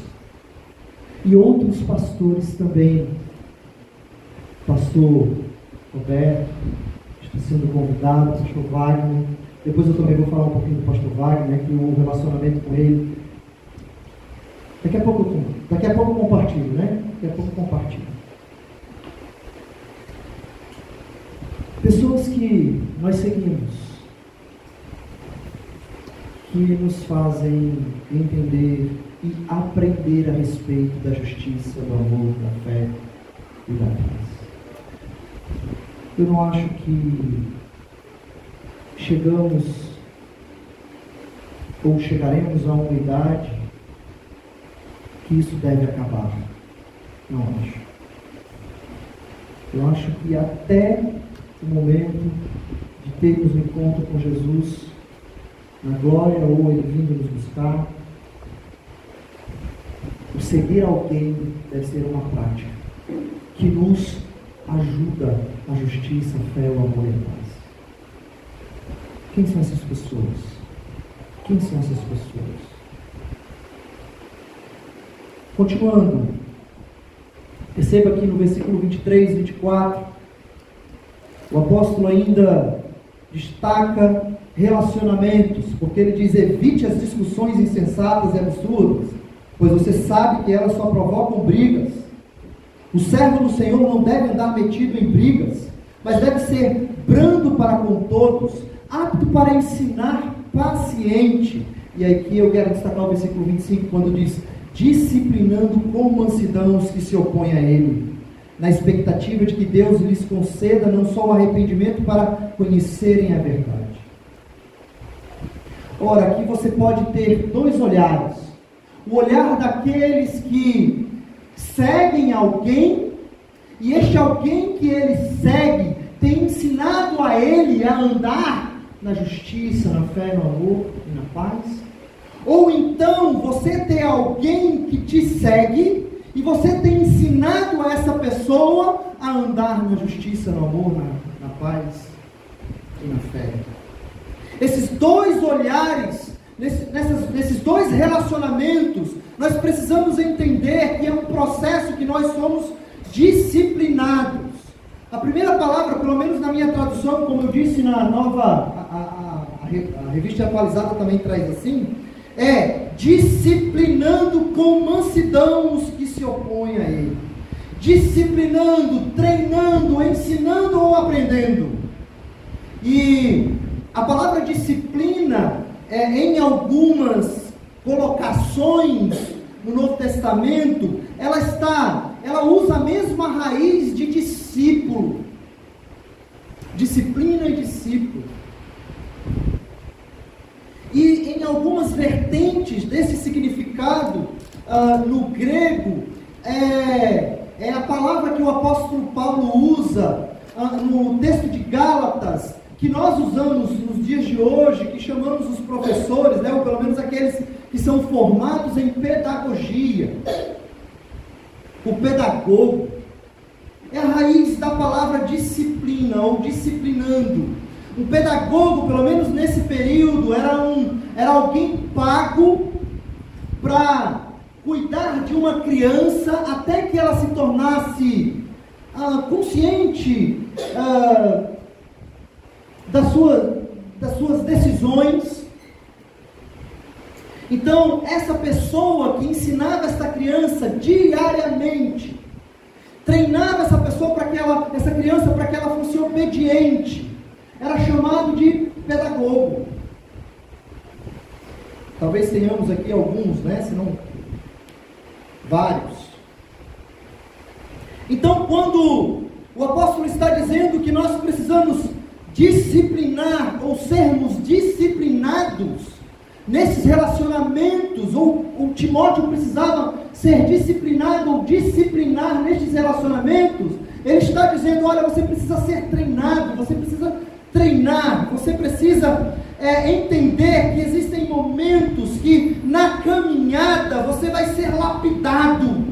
E outros pastores também. Pastor Roberto está sendo convidado, pastor Wagner. Depois eu também vou falar um pouquinho do pastor Wagner, que o relacionamento com ele. Daqui a pouco eu compartilho, né? Daqui a pouco eu compartilho. Pessoas que nós seguimos, que nos fazem entender e aprender a respeito da justiça, do amor, da fé e da paz. Eu não acho que chegamos ou chegaremos a uma idade que isso deve acabar. Não acho. Eu acho que até o momento de termos um encontro com Jesus na glória ou Ele vindo nos buscar, o seguir alguém deve ser uma prática que nos ajuda a justiça, a fé, o amor e a paz. Quem são essas pessoas? Quem são essas pessoas? Continuando, perceba aqui no versículo 23, 24, o apóstolo ainda destaca relacionamentos, porque ele diz: evite as discussões insensatas e absurdas, pois você sabe que elas só provocam brigas. O servo do Senhor não deve andar metido em brigas, mas deve ser brando para com todos, apto para ensinar, paciente. E aqui eu quero destacar o versículo 25, quando diz: disciplinando com mansidão os que se opõem a ele, na expectativa de que Deus lhes conceda não só o arrependimento para conhecerem a verdade. Ora, aqui você pode ter dois olhares. O olhar daqueles que seguem alguém, e este alguém que ele segue tem ensinado a ele a andar na justiça, na fé, no amor e na paz. Ou então você ter alguém que te segue e você tem ensinado a essa pessoa a andar na justiça, no amor, na paz e na fé. Esses dois olhares, nesses dois relacionamentos, nós precisamos entender que é um processo que nós somos disciplinados. A primeira palavra, pelo menos na minha tradução, como eu disse na nova, a revista atualizada também traz assim, é disciplinando com mansidão os que se opõem a ele. disciplinando, treinando, ensinando ou aprendendo. E a palavra disciplina, em algumas colocações no Novo Testamento, ela usa a mesma raiz de discípulo. Disciplina e discípulo. E em algumas vertentes desse significado, no grego, é a palavra que o apóstolo Paulo usa no texto de Gálatas, que nós usamos nos dias de hoje, que chamamos os professores, né, ou pelo menos aqueles que são formados em pedagogia. O pedagogo é a raiz da palavra disciplina, ou disciplinando. Um pedagogo, pelo menos nesse período, era alguém pago para cuidar de uma criança até que ela se tornasse consciente das suas decisões. Então, essa pessoa que ensinava essa criança diariamente, treinava essa pessoa essa criança para que ela fosse obediente, era chamado de pedagogo. Talvez tenhamos aqui alguns, né? Se não vários. Então, quando o apóstolo está dizendo que nós precisamos disciplinar ou sermos disciplinados nesses relacionamentos, ou Timóteo precisava ser disciplinado ou disciplinar nestes relacionamentos, ele está dizendo: olha, você precisa ser treinado, você precisa treinar, você precisa entender que existem momentos que na caminhada você vai ser lapidado,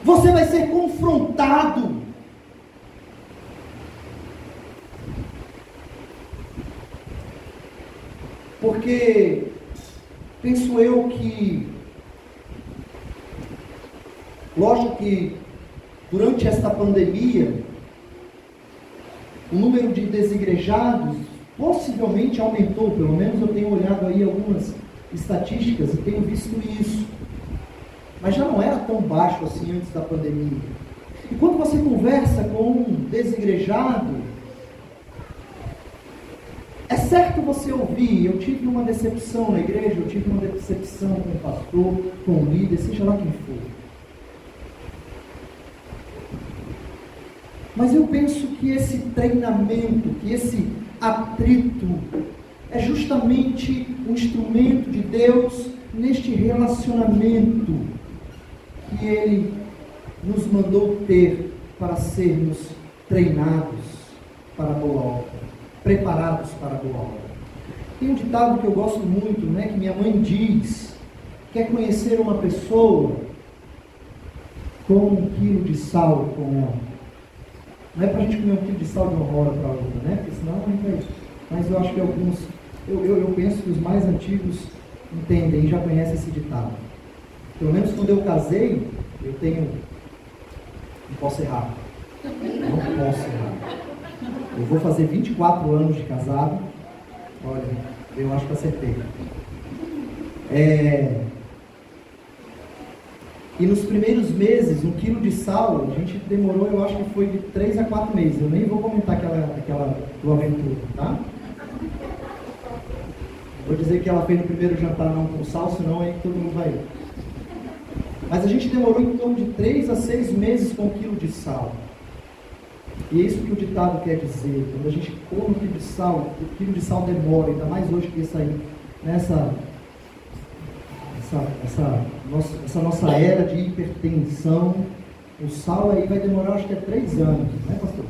você vai ser confrontado. Porque penso eu que, lógico que durante esta pandemia, o número de desigrejados possivelmente aumentou, pelo menos eu tenho olhado aí algumas estatísticas e tenho visto isso. Mas já não era tão baixo assim antes da pandemia. E quando você conversa com um desigrejado, é certo você ouvir: eu tive uma decepção na igreja, eu tive uma decepção com o pastor, com o líder, seja lá quem for. Mas eu penso que esse treinamento, que esse atrito, é justamente um instrumento de Deus neste relacionamento que Ele nos mandou ter para sermos treinados para a boa obra, preparados para a boa obra. Tem um ditado que eu gosto muito, né, que minha mãe diz: quer conhecer uma pessoa, com 1 quilo de sal com ela. Não é para a gente comer 1 quilo de sal de uma hora para outra, né? Porque senão a gente vai... Mas eu acho que alguns, eu penso que os mais antigos entendem e já conhecem esse ditado. Pelo menos quando eu casei, eu tenho... Não posso errar. Não posso errar. Eu vou fazer 24 anos de casado. Olha, eu acho que acertei. E nos primeiros meses, 1 quilo de sal, a gente demorou, eu acho que foi de 3 a 4 meses. Eu nem vou comentar aquela tua aventura, tá? Vou dizer que ela fez no primeiro jantar não com sal, senão aí todo mundo vai. Mas a gente demorou em torno de 3 a 6 meses com 1 quilo de sal. E é isso que o ditado quer dizer. Quando a gente come 1 quilo de sal, 1 quilo de sal demora, ainda mais hoje que isso aí, nessa nossa era de hipertensão, o sal aí vai demorar, acho que 3 anos, né, pastor?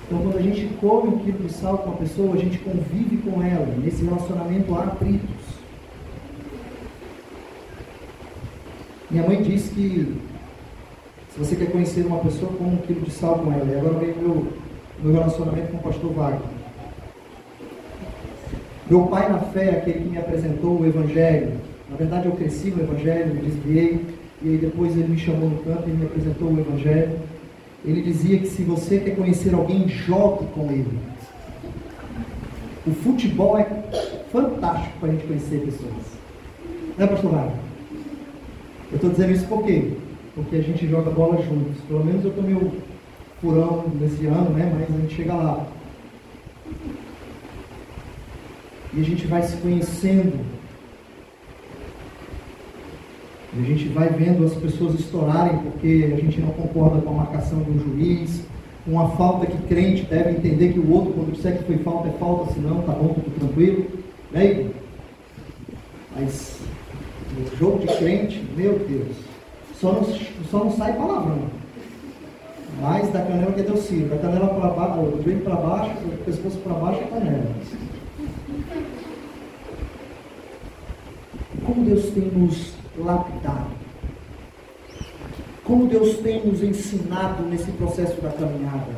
Então, quando a gente come 1 quilo de sal com a pessoa, a gente convive com ela, nesse relacionamento há atritos. Minha mãe disse que se você quer conhecer uma pessoa, come 1 quilo de sal com ela. E agora vem o meu relacionamento com o pastor Wagner. Meu pai na fé, aquele que me apresentou o Evangelho. Na verdade, eu cresci no Evangelho, me desviei, e aí depois ele me chamou no canto e me apresentou o Evangelho. Ele dizia que se você quer conhecer alguém, jogue com ele. O futebol é fantástico para a gente conhecer pessoas. Não é, pastor Wagner? Eu estou dizendo isso por quê? Porque a gente joga bola juntos. Pelo menos eu tomei o furão nesse ano, né? Mas a gente chega lá. E a gente vai se conhecendo. E a gente vai vendo as pessoas estourarem porque a gente não concorda com a marcação de um juiz, uma falta que crente deve entender que o outro, quando disser que foi falta, é falta, senão tá bom, tudo tranquilo. Né, Igor? Mas no jogo de crente, meu Deus, só não sai palavrão. Mas da canela que é Delciro, da canela para baixo, do joelho para baixo, do pescoço para baixo é canela. Como Deus tem nos lapidado, como Deus tem nos ensinado nesse processo da caminhada.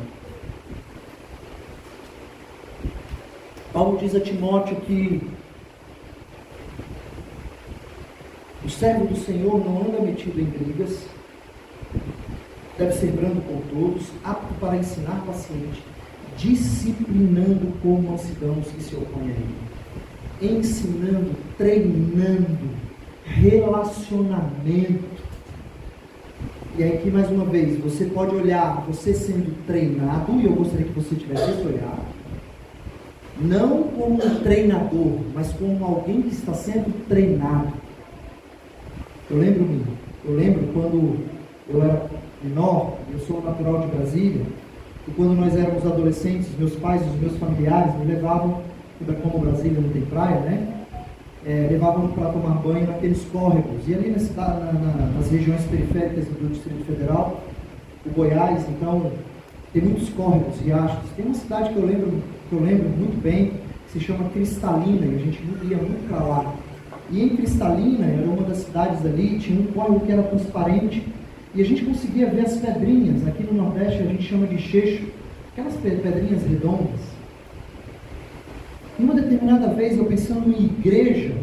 Paulo diz a Timóteo que o servo do Senhor não anda metido em brigas, deve ser brando com todos, apto para ensinar, paciente, disciplinando com mansidão os que se opõem a ele, ensinando, treinando, relacionamento. E aí aqui mais uma vez, você pode olhar você sendo treinado, e eu gostaria que você tivesse esse olhar, não como um treinador, mas como alguém que está sendo treinado. Eu lembro quando eu era menor, eu sou natural de Brasília, e quando nós éramos adolescentes, meus pais e os meus familiares me levavam, como Brasília não tem praia, né? Levavam para tomar banho naqueles córregos. E ali nas regiões periféricas do Distrito Federal, o Goiás, então, tem muitos córregos, riachos. Tem uma cidade que eu lembro muito bem, que se chama Cristalina, e a gente ia muito para lá. E em Cristalina, era uma das cidades ali, tinha um córrego que era transparente, e a gente conseguia ver as pedrinhas. Aqui no Nordeste a gente chama de cheixo, aquelas pedrinhas redondas. E uma determinada vez, eu pensando em igreja,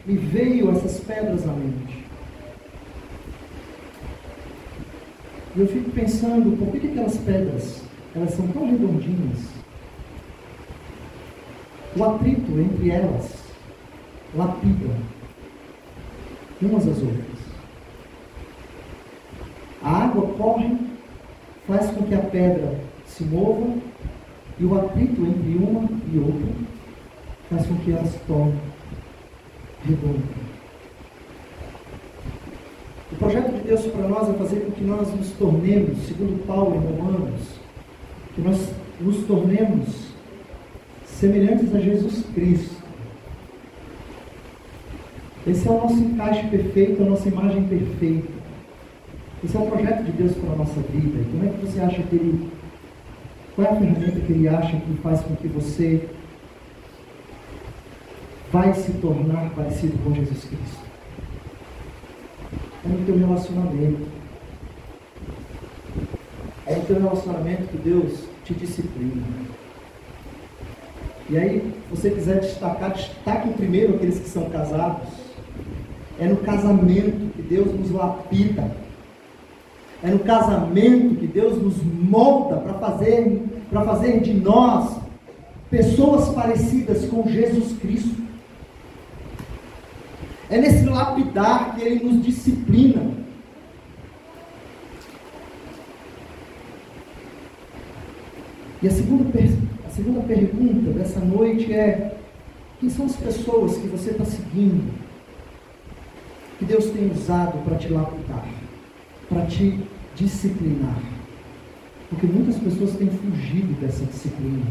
me veio essas pedras à mente. E eu fico pensando, por que aquelas pedras, elas são tão redondinhas? O atrito entre elas lapida umas às outras. A água corre, faz com que a pedra se mova, e o atrito entre uma e outra faz com que ela se torne redonda. O projeto de Deus para nós é fazer com que nós nos tornemos, segundo Paulo em Romanos, que nós nos tornemos semelhantes a Jesus Cristo. Esse é o nosso encaixe perfeito, a nossa imagem perfeita. Esse é o projeto de Deus para a nossa vida. E como é que você acha que Ele... Qual é a ferramenta que Ele acha que faz com que você vai se tornar parecido com Jesus Cristo? É no teu relacionamento. É no teu relacionamento que Deus te disciplina. E aí, se você quiser destacar, destaque primeiro aqueles que são casados. É no casamento que Deus nos lapida. É no casamento que Deus nos molda para fazer de nós pessoas parecidas com Jesus Cristo. É nesse lapidar que Ele nos disciplina. E a segunda pergunta dessa noite é: quem são as pessoas que você está seguindo, que Deus tem usado para te lapidar, para te disciplinar? Porque muitas pessoas têm fugido dessa disciplina.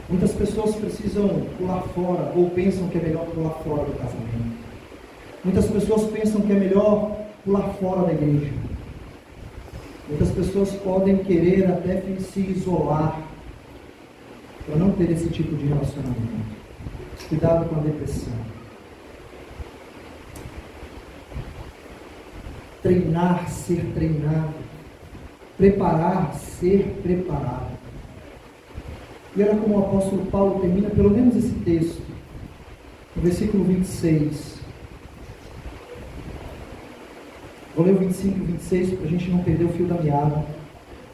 Muitas pessoas precisam pular fora, ou pensam que é melhor pular fora do casamento. Muitas pessoas pensam que é melhor pular fora da igreja. Muitas pessoas podem querer até se isolar para não ter esse tipo de relacionamento. Cuidado com a depressão. Treinar, ser treinado. Preparar, ser preparado. E olha como o apóstolo Paulo termina pelo menos esse texto, no versículo 26. Vou ler o 25 e o 26 para a gente não perder o fio da meada.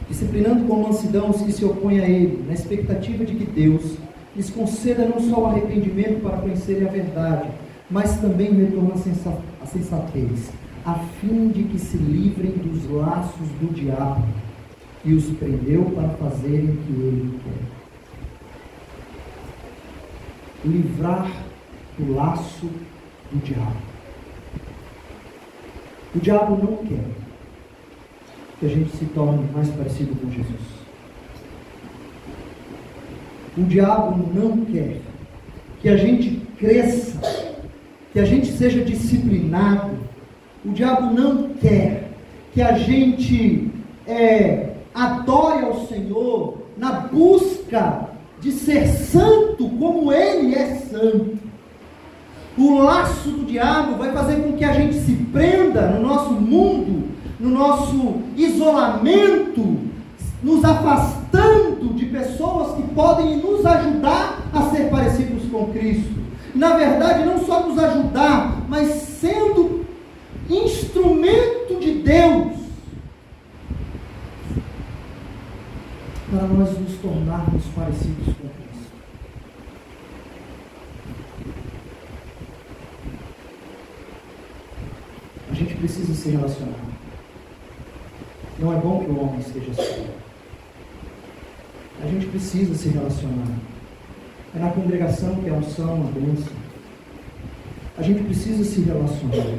Disciplinando com mansidão os que se opõem a ele, na expectativa de que Deus lhes conceda não só o arrependimento para conhecerem a verdade, mas também o retorno à sensatez, a fim de que se livrem dos laços do diabo, que os prendeu para fazerem o que ele quer. Livrar do laço do diabo. O diabo não quer que a gente se torne mais parecido com Jesus. O diabo não quer que a gente cresça, que a gente seja disciplinado. O diabo não quer que a gente adore ao Senhor na busca de ser santo como Ele é santo. O laço do diabo vai fazer com que a gente se prenda no nosso mundo, no nosso isolamento, nos afastando de pessoas que podem nos ajudar a ser parecidos com Cristo. Na verdade, não só nos ajudar, mas sendo instrumento de Deus para nós nos tornarmos parecidos com Cristo. A gente precisa se relacionar. Não é bom que o homem esteja só. A gente precisa se relacionar. É na congregação que a unção, a bênção. A gente precisa se relacionar.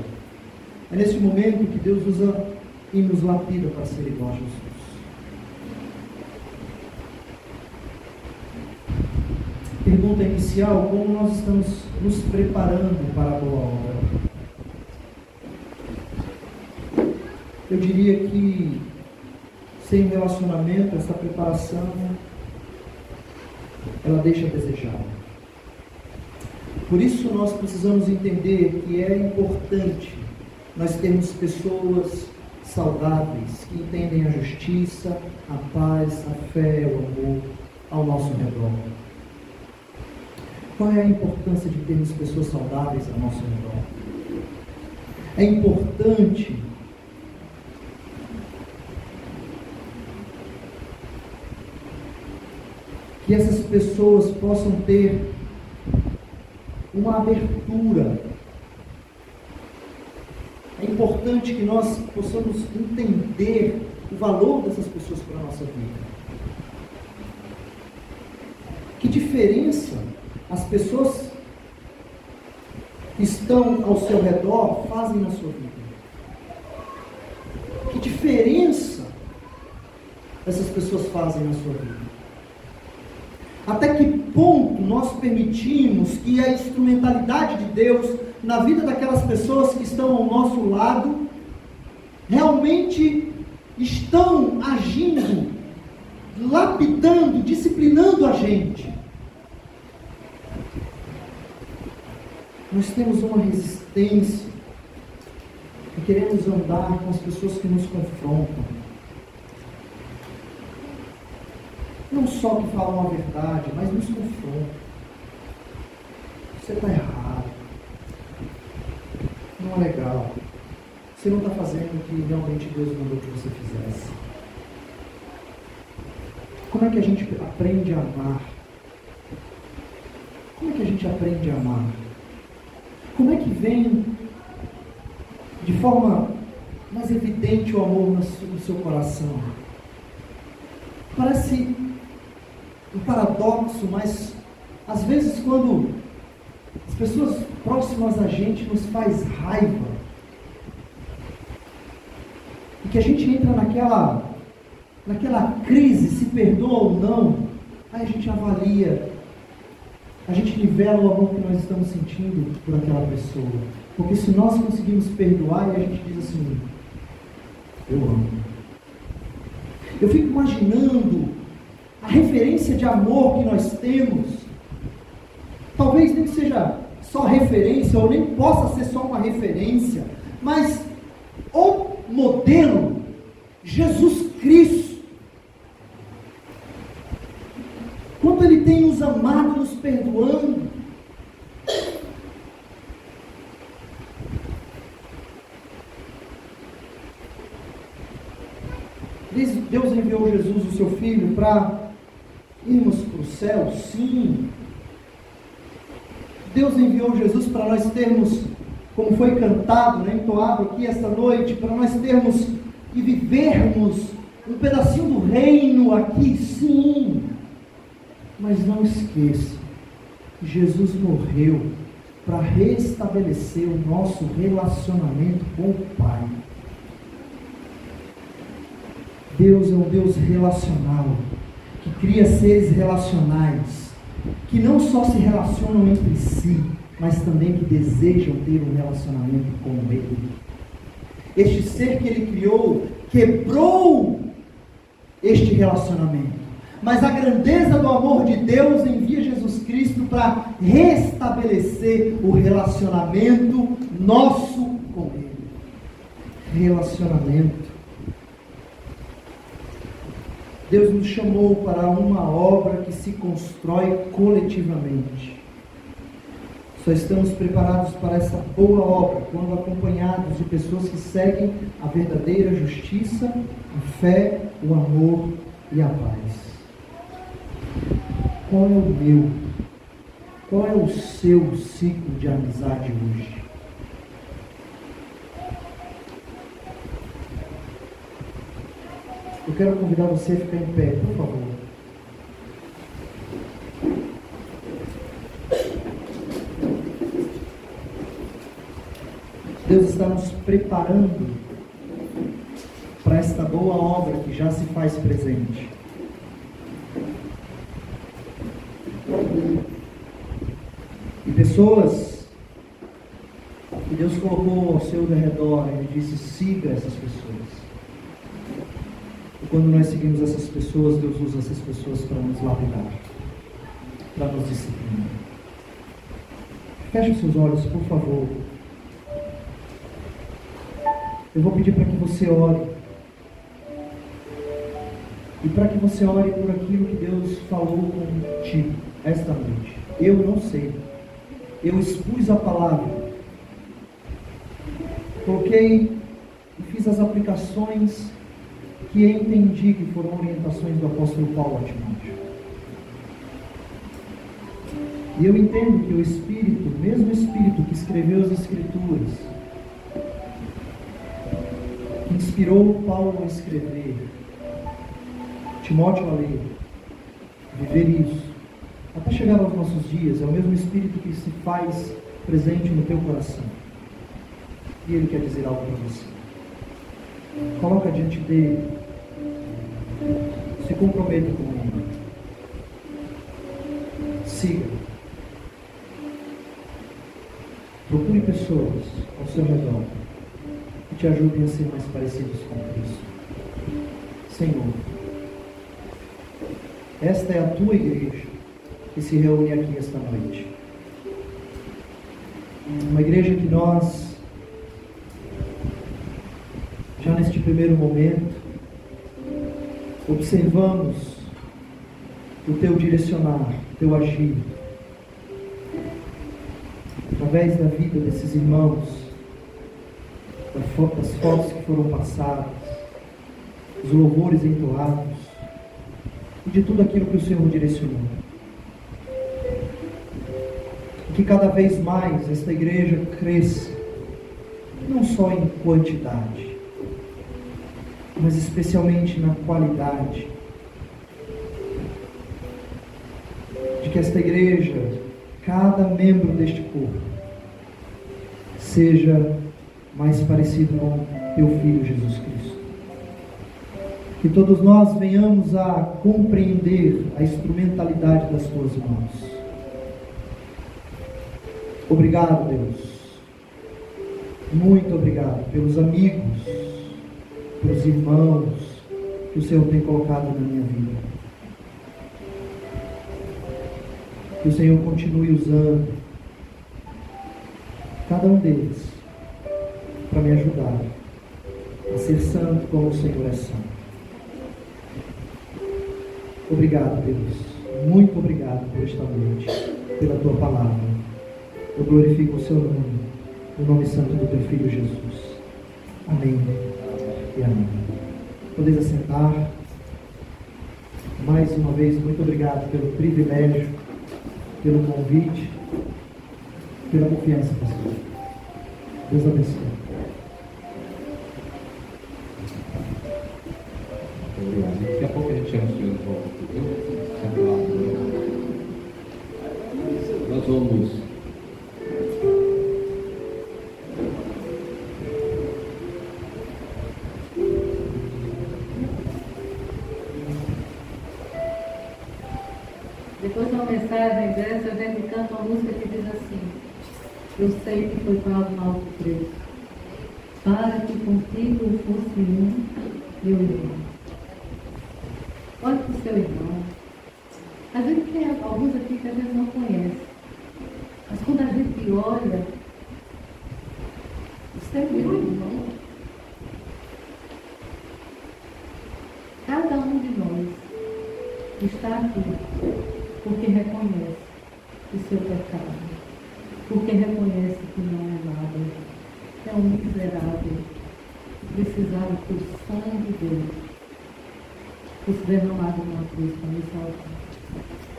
É nesse momento que Deus usa e nos lapida para ser igual a Jesus. Pergunta inicial: como nós estamos nos preparando para a boa obra? Eu diria que sem relacionamento, essa preparação ela deixa a desejar. Por isso nós precisamos entender que é importante nós termos pessoas saudáveis, que entendem a justiça, a paz, a fé, o amor ao nosso redor. Qual é a importância de termos pessoas saudáveis ao nosso redor? É importante que essas pessoas possam ter uma abertura. É importante que nós possamos entender o valor dessas pessoas para a nossa vida. Que diferença as pessoas que estão ao seu redor fazem na sua vida? Que diferença essas pessoas fazem na sua vida? Até que ponto nós permitimos que a instrumentalidade de Deus na vida daquelas pessoas que estão ao nosso lado realmente estão agindo, lapidando, disciplinando a gente? Nós temos uma resistência e queremos andar com as pessoas que nos confrontam. Não só que falam a verdade, mas nos confrontam. Você está errado. Não é legal. Você não está fazendo o que realmente Deus mandou que você fizesse. Como é que a gente aprende a amar? Como é que a gente aprende a amar? Como é que vem de forma mais evidente o amor no seu coração? Parece um paradoxo, mas às vezes quando as pessoas próximas a gente nos faz raiva e que a gente entra naquela crise, se perdoa ou não, aí a gente avalia, a gente nivela o amor que nós estamos sentindo por aquela pessoa. Porque se nós conseguimos perdoar, a gente diz assim: eu amo. Eu fico imaginando a referência de amor que nós temos. Talvez nem seja só referência, ou nem possa ser só uma referência, mas o modelo, Jesus Cristo. Quanto Ele tem nos amado, nos perdoando. Deus enviou Jesus, o seu Filho, para irmos para o céu, sim. Deus enviou Jesus para nós termos, como foi cantado, né, entoado aqui esta noite, para nós termos e vivermos um pedacinho do reino aqui, sim. Mas não esqueça, Jesus morreu para restabelecer o nosso relacionamento com o Pai. Deus é um Deus relacional, que cria seres relacionais, que não só se relacionam entre si, mas também que desejam ter um relacionamento com Ele. Este ser que Ele criou quebrou este relacionamento, mas a grandeza do amor de Deus envia Jesus Cristo para restabelecer o relacionamento nosso com Ele. Relacionamento. Deus nos chamou para uma obra que se constrói coletivamente. Só estamos preparados para essa boa obra quando acompanhados de pessoas que seguem a verdadeira justiça, a fé, o amor e a paz. Qual é o meu? Qual é o seu ciclo de amizade hoje? Eu quero convidar você a ficar em pé, por favor. Deus está nos preparando para esta boa obra que já se faz presente. E pessoas que Deus colocou ao seu redor, Ele disse: siga essas pessoas. E quando nós seguimos essas pessoas, Deus usa essas pessoas para nos lapidar, para nos disciplinar. Feche os seus olhos, por favor. Eu vou pedir para que você ore. E para que você ore por aquilo que Deus falou contigo esta noite. Eu não sei. Eu expus a palavra. Coloquei e fiz as aplicações que entendi que foram orientações do apóstolo Paulo a Timóteo. E eu entendo que o Espírito, o mesmo Espírito que escreveu as Escrituras, que inspirou Paulo a escrever, Timóteo a ler, viver isso, até chegar aos nossos dias, é o mesmo Espírito que se faz presente no teu coração. E Ele quer dizer algo para você. Coloca diante dele, se comprometa com Ele, siga, procure pessoas ao seu redor que te ajudem a ser mais parecidos com Cristo. Senhor, esta é a tua igreja que se reúne aqui esta noite. Uma igreja que nós, já neste primeiro momento, observamos o teu direcionar, o teu agir, através da vida desses irmãos, das fotos que foram passadas, os louvores entoados, e de tudo aquilo que o Senhor direcionou. E que cada vez mais esta igreja cresça, não só em quantidade, mas especialmente na qualidade. De que esta igreja, cada membro deste corpo, seja mais parecido com teu Filho Jesus Cristo. Que todos nós venhamos a compreender a instrumentalidade das tuas mãos. Obrigado, Deus. Muito obrigado pelos amigos, pelos irmãos que o Senhor tem colocado na minha vida. Que o Senhor continue usando cada um deles para me ajudar a ser santo como o Senhor é santo. Obrigado, Deus. Muito obrigado por esta noite, pela tua palavra. Eu glorifico o seu nome, o nome santo do teu Filho Jesus. Amém e amém. Podeis assentar. Mais uma vez, muito obrigado pelo privilégio, pelo convite. pela confiança, pastor. Deus abençoe. Obrigado. Daqui a pouco a gente chama o senhor de volta. Sempre lá. Nós vamos. Depois de uma mensagem dessa, a gente canta uma música que diz assim: eu sei que foi pago um alto preço, para que contigo eu fosse um, meu irmão. Olhe para o seu irmão. A gente tem alguns aqui que a gente não conhece, mas quando a gente olha, você é meu irmão. Cada um de nós está aqui porque reconhece o seu pecado, porque reconhece que não é nada, é um miserável, precisava que o sangue dele fosse derramado na cruz para me salvar.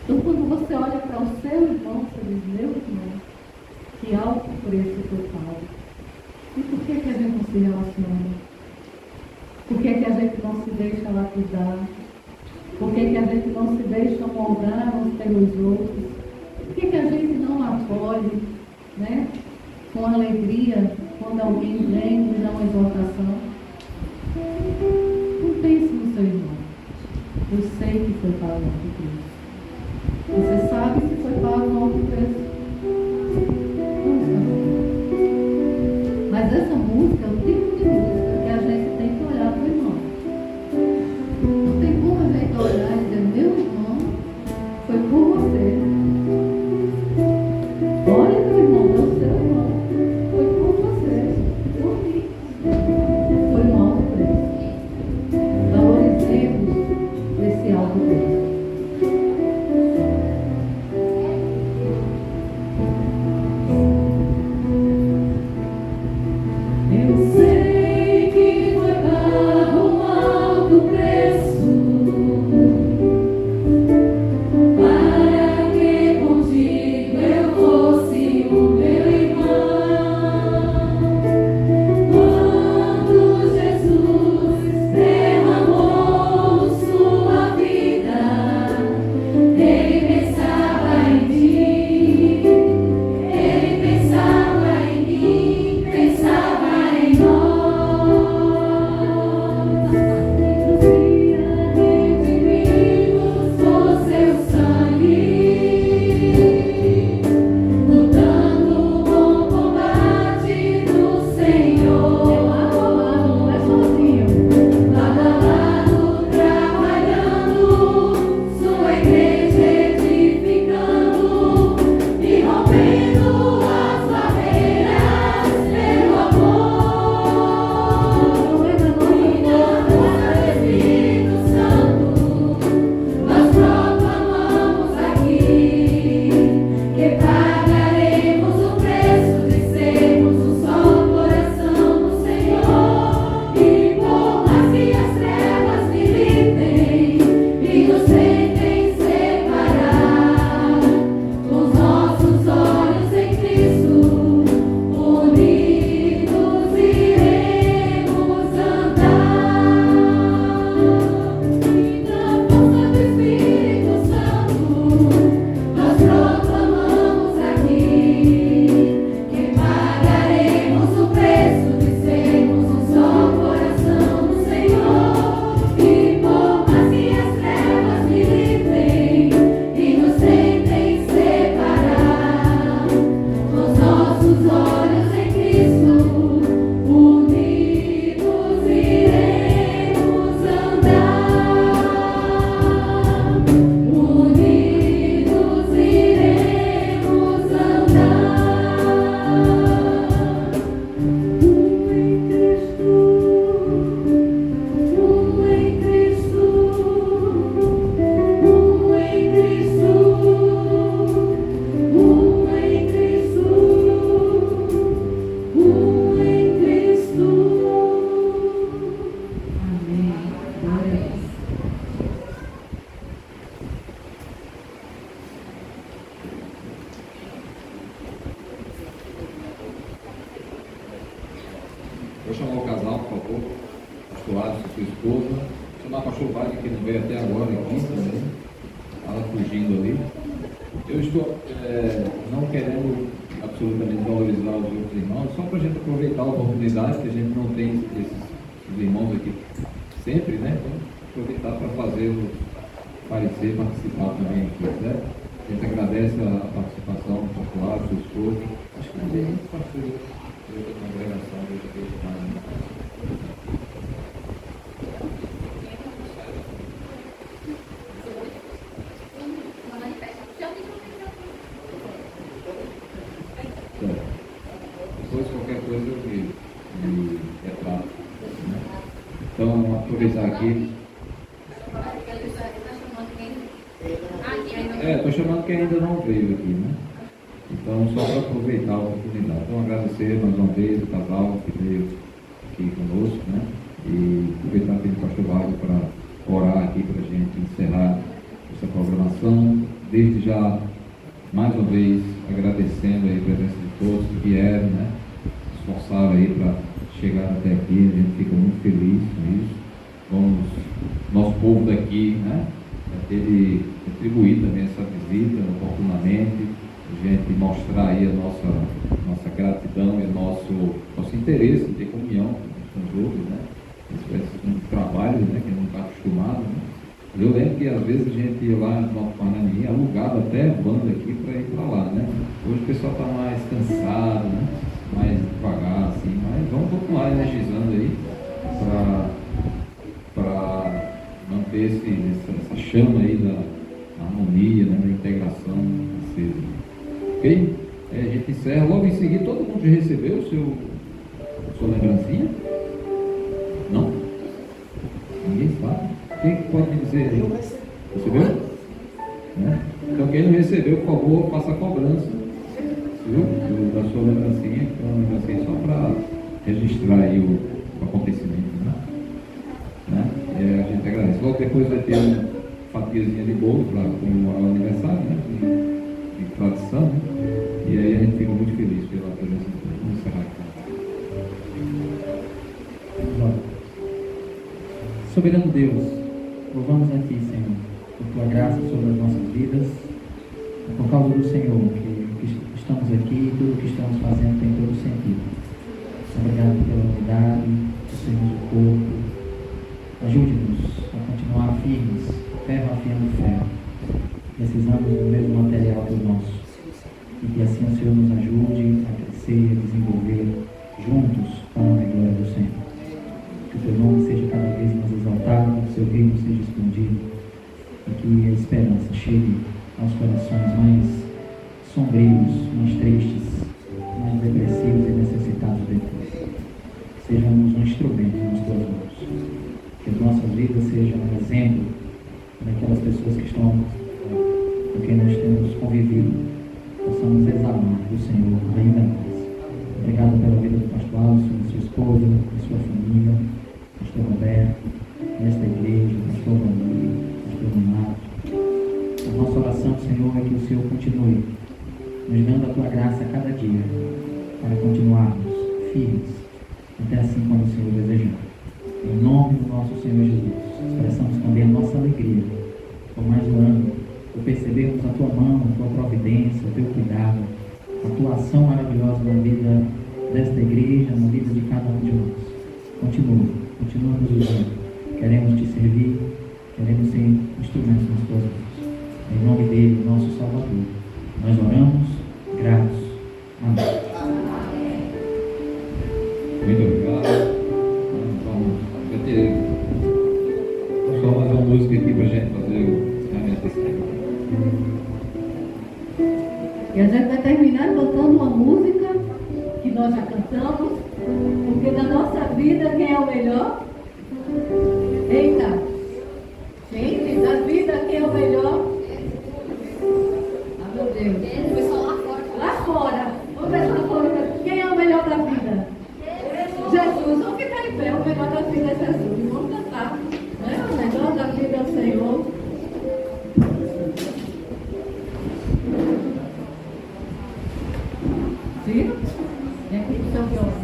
Então, quando você olha para o seu irmão, você diz: meu irmão, que alto preço foi pago. E por que a gente não se relaciona? Por que a gente não se deixa lapidar? Por que a gente não se deixa moldar uns pelos outros? Por que a gente não acolhe, né, com alegria quando alguém vem e dá uma exortação? Não pense no seu irmão. Eu sei que foi pago um alto preço. Você sabe que foi pago um alto preço. Não sabe. Mas essa música é o tipo de música que a gente tem que olhar para o irmão. Não tem como a gente olhar e dizer: meu irmão, foi por você. Olha, meu irmão, é o seu irmão. Foi por você, por mim. Foi um alto preço. Valorizemos esse alto preço. Eu sei que foi pago um alto preço, para Vou chamar o casal, por favor. Pastor Alisson, sua esposa. Vou chamar a pastor Wagner, que não veio até agora aqui também. Ela fugindo ali. Eu estou não querendo absolutamente valorizar os outros irmãos, só para a gente aproveitar a oportunidade, que a gente não tem esses irmãos aqui sempre, né? Então, aproveitar para fazê-los parecer, participar também aqui, certo? A gente agradece a participação do pastor Alisson, sua esposa. Acho que não tem muito pastor de outra congregação, de outra igreja. Depois qualquer coisa eu me retrato, né? Então, aproveitar aqui. Estou chamando quem ainda não veio aqui, né? Então, só para aproveitar a oportunidade. Então, agradecer mais uma vez o casal que veio aqui conosco, né? E aproveitar aqui o pastor Wagner para orar aqui para a gente encerrar essa programação. Desde já, mais uma vez, agradecendo aí a presença de todos que vieram, né? Esforçaram aí para chegar até aqui. A gente fica muito feliz com isso. Vamos, nosso povo daqui, né? Ele retribuir também essa visita oportunamente, a gente mostrar aí a nossa gratidão e nosso interesse em ter comunhão com os outros, né? Isso é um trabalho, né, que não está acostumado, né? Eu lembro que às vezes a gente ia lá no Alto Paranaense, alugava até banda aqui para ir para lá, né? Hoje o pessoal está mais cansado, né? Mais devagar, assim, mas vamos continuar energizando aí para manter essa chama aí da harmonia, né, da integração acesa. Ok? A gente encerra. Logo em seguida, todo mundo já recebeu sua lembrancinha? Não? Ninguém sabe? Quem pode me dizer aí? Recebeu? Né? Então quem não recebeu, por favor, faça a cobrança, viu? Da sua lembrancinha, que é uma lembrancinha só para registrar aí o acontecimento, né? A gente agradece. Logo depois vai ter uma fatiazinha de bolo para comemorar o aniversário, né? De tradição, né? E aí a gente fica muito feliz pela presença de todos. Vamos encerrar aqui. Soberano Deus, louvamos a Ti, Senhor, por Tua graça sobre as nossas vidas, por causa do Senhor, que estamos aqui e tudo o que estamos fazendo tem todo sentido. Obrigado pela unidade, por sermos o corpo. Ajude-nos a continuar firmes, ferro afiando ferro. Precisamos do mesmo material que o nosso. E que assim o Senhor nos ajude a crescer, a desenvolver juntos para a honra e glória do Senhor. Que o Teu nome seja cada vez mais exaltado, que o Seu reino seja expandido e que a esperança chegue aos corações mais sombrios, mais tristes, mais depressivos e necessitados de Ti. Sejamos um instrumento nas Tuas mãos. Que as nossas vidas sejam um exemplo daquelas pessoas que estão com quem nós temos convivido, possamos exalar do Senhor ainda mais. Obrigado pela vida do pastor Alisson, da sua esposa, da sua família, pastor Roberto, nesta igreja, pastor Valdir, pastor Renato. A nossa oração, Senhor, é que o Senhor continue nos dando a Tua graça a cada dia, para continuarmos firmes, até assim como o Senhor desejar. Em nome do nosso Senhor Jesus, expressamos também a nossa alegria por mais um ano, por percebermos a Tua mão, a Tua providência, o Teu cuidado, a Tua ação maravilhosa na vida desta igreja, na vida de cada um de nós. Continua nos usando. Queremos Te servir, queremos ser instrumentos nas Tuas mãos. Em nome dEle, nosso Salvador, nós oramos, gratos. Amém. Muito obrigado. Só mais uma música aqui para a gente fazer o encerramento desse tempo. E a gente vai terminar cantando uma música que nós já cantamos, porque na nossa vida quem é o melhor? Eita! Gente, na vida quem é o melhor? Ah, meu Deus! Foi só lá fora. Lá fora! Vamos ver lá fora. Quem é o melhor da vida? Jesus! Vamos ficar em pé. O melhor da vida é Jesus. Vamos cantar. Né? O melhor da vida é o Senhor. Viram? É aqui do seu violão.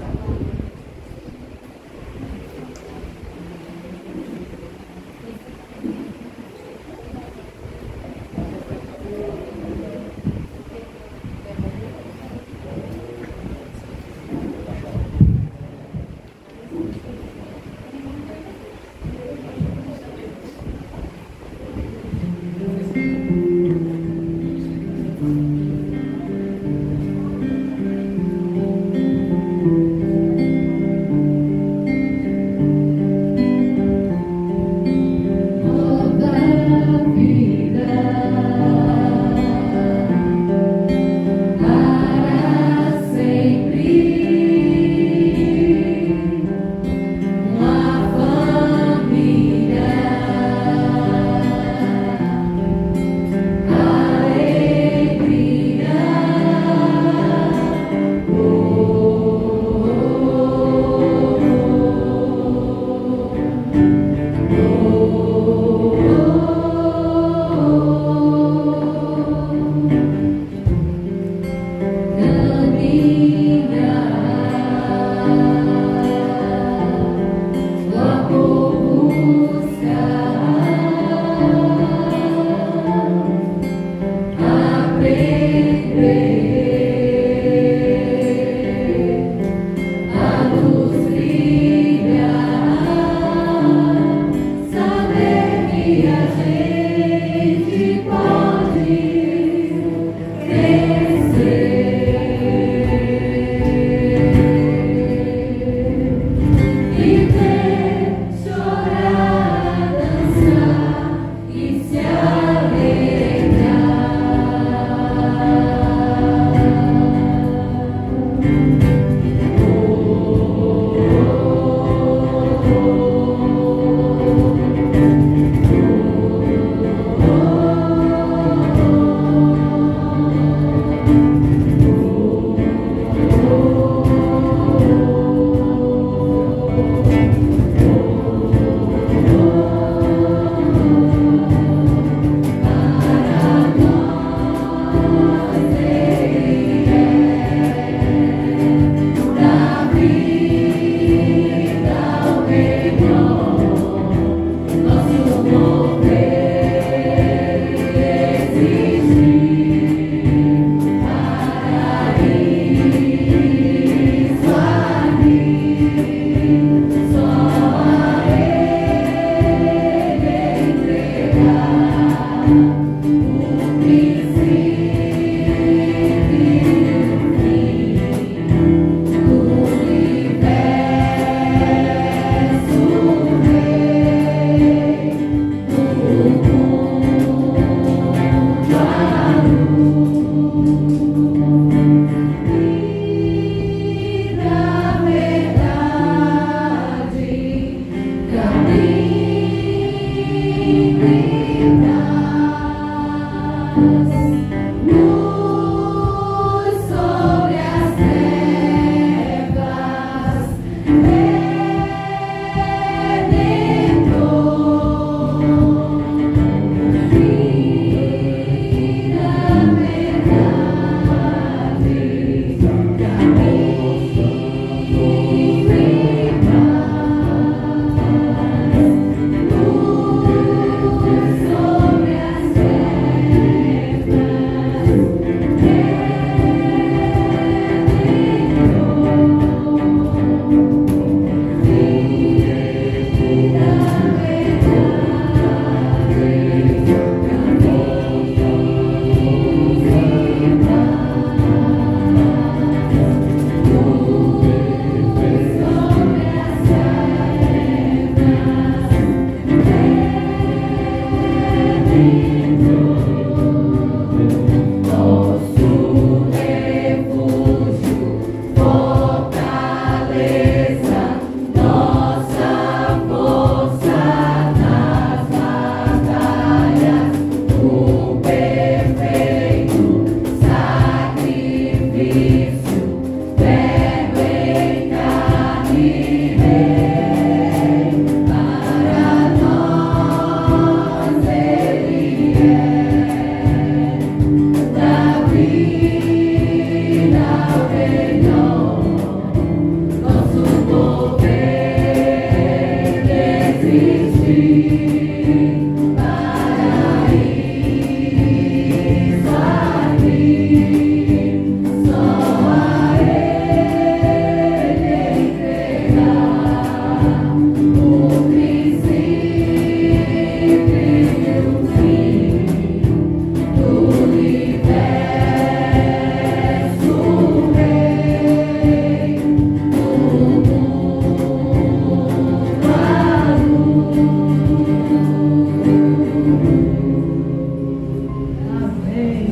Alegria.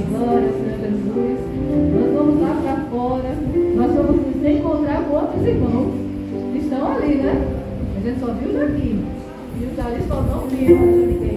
Glória, Senhor Jesus. Nós vamos lá para fora. Nós vamos nos encontrar com outros irmãos que estão ali, né? A gente só viu daqui. E os ali só não viram a ninguém.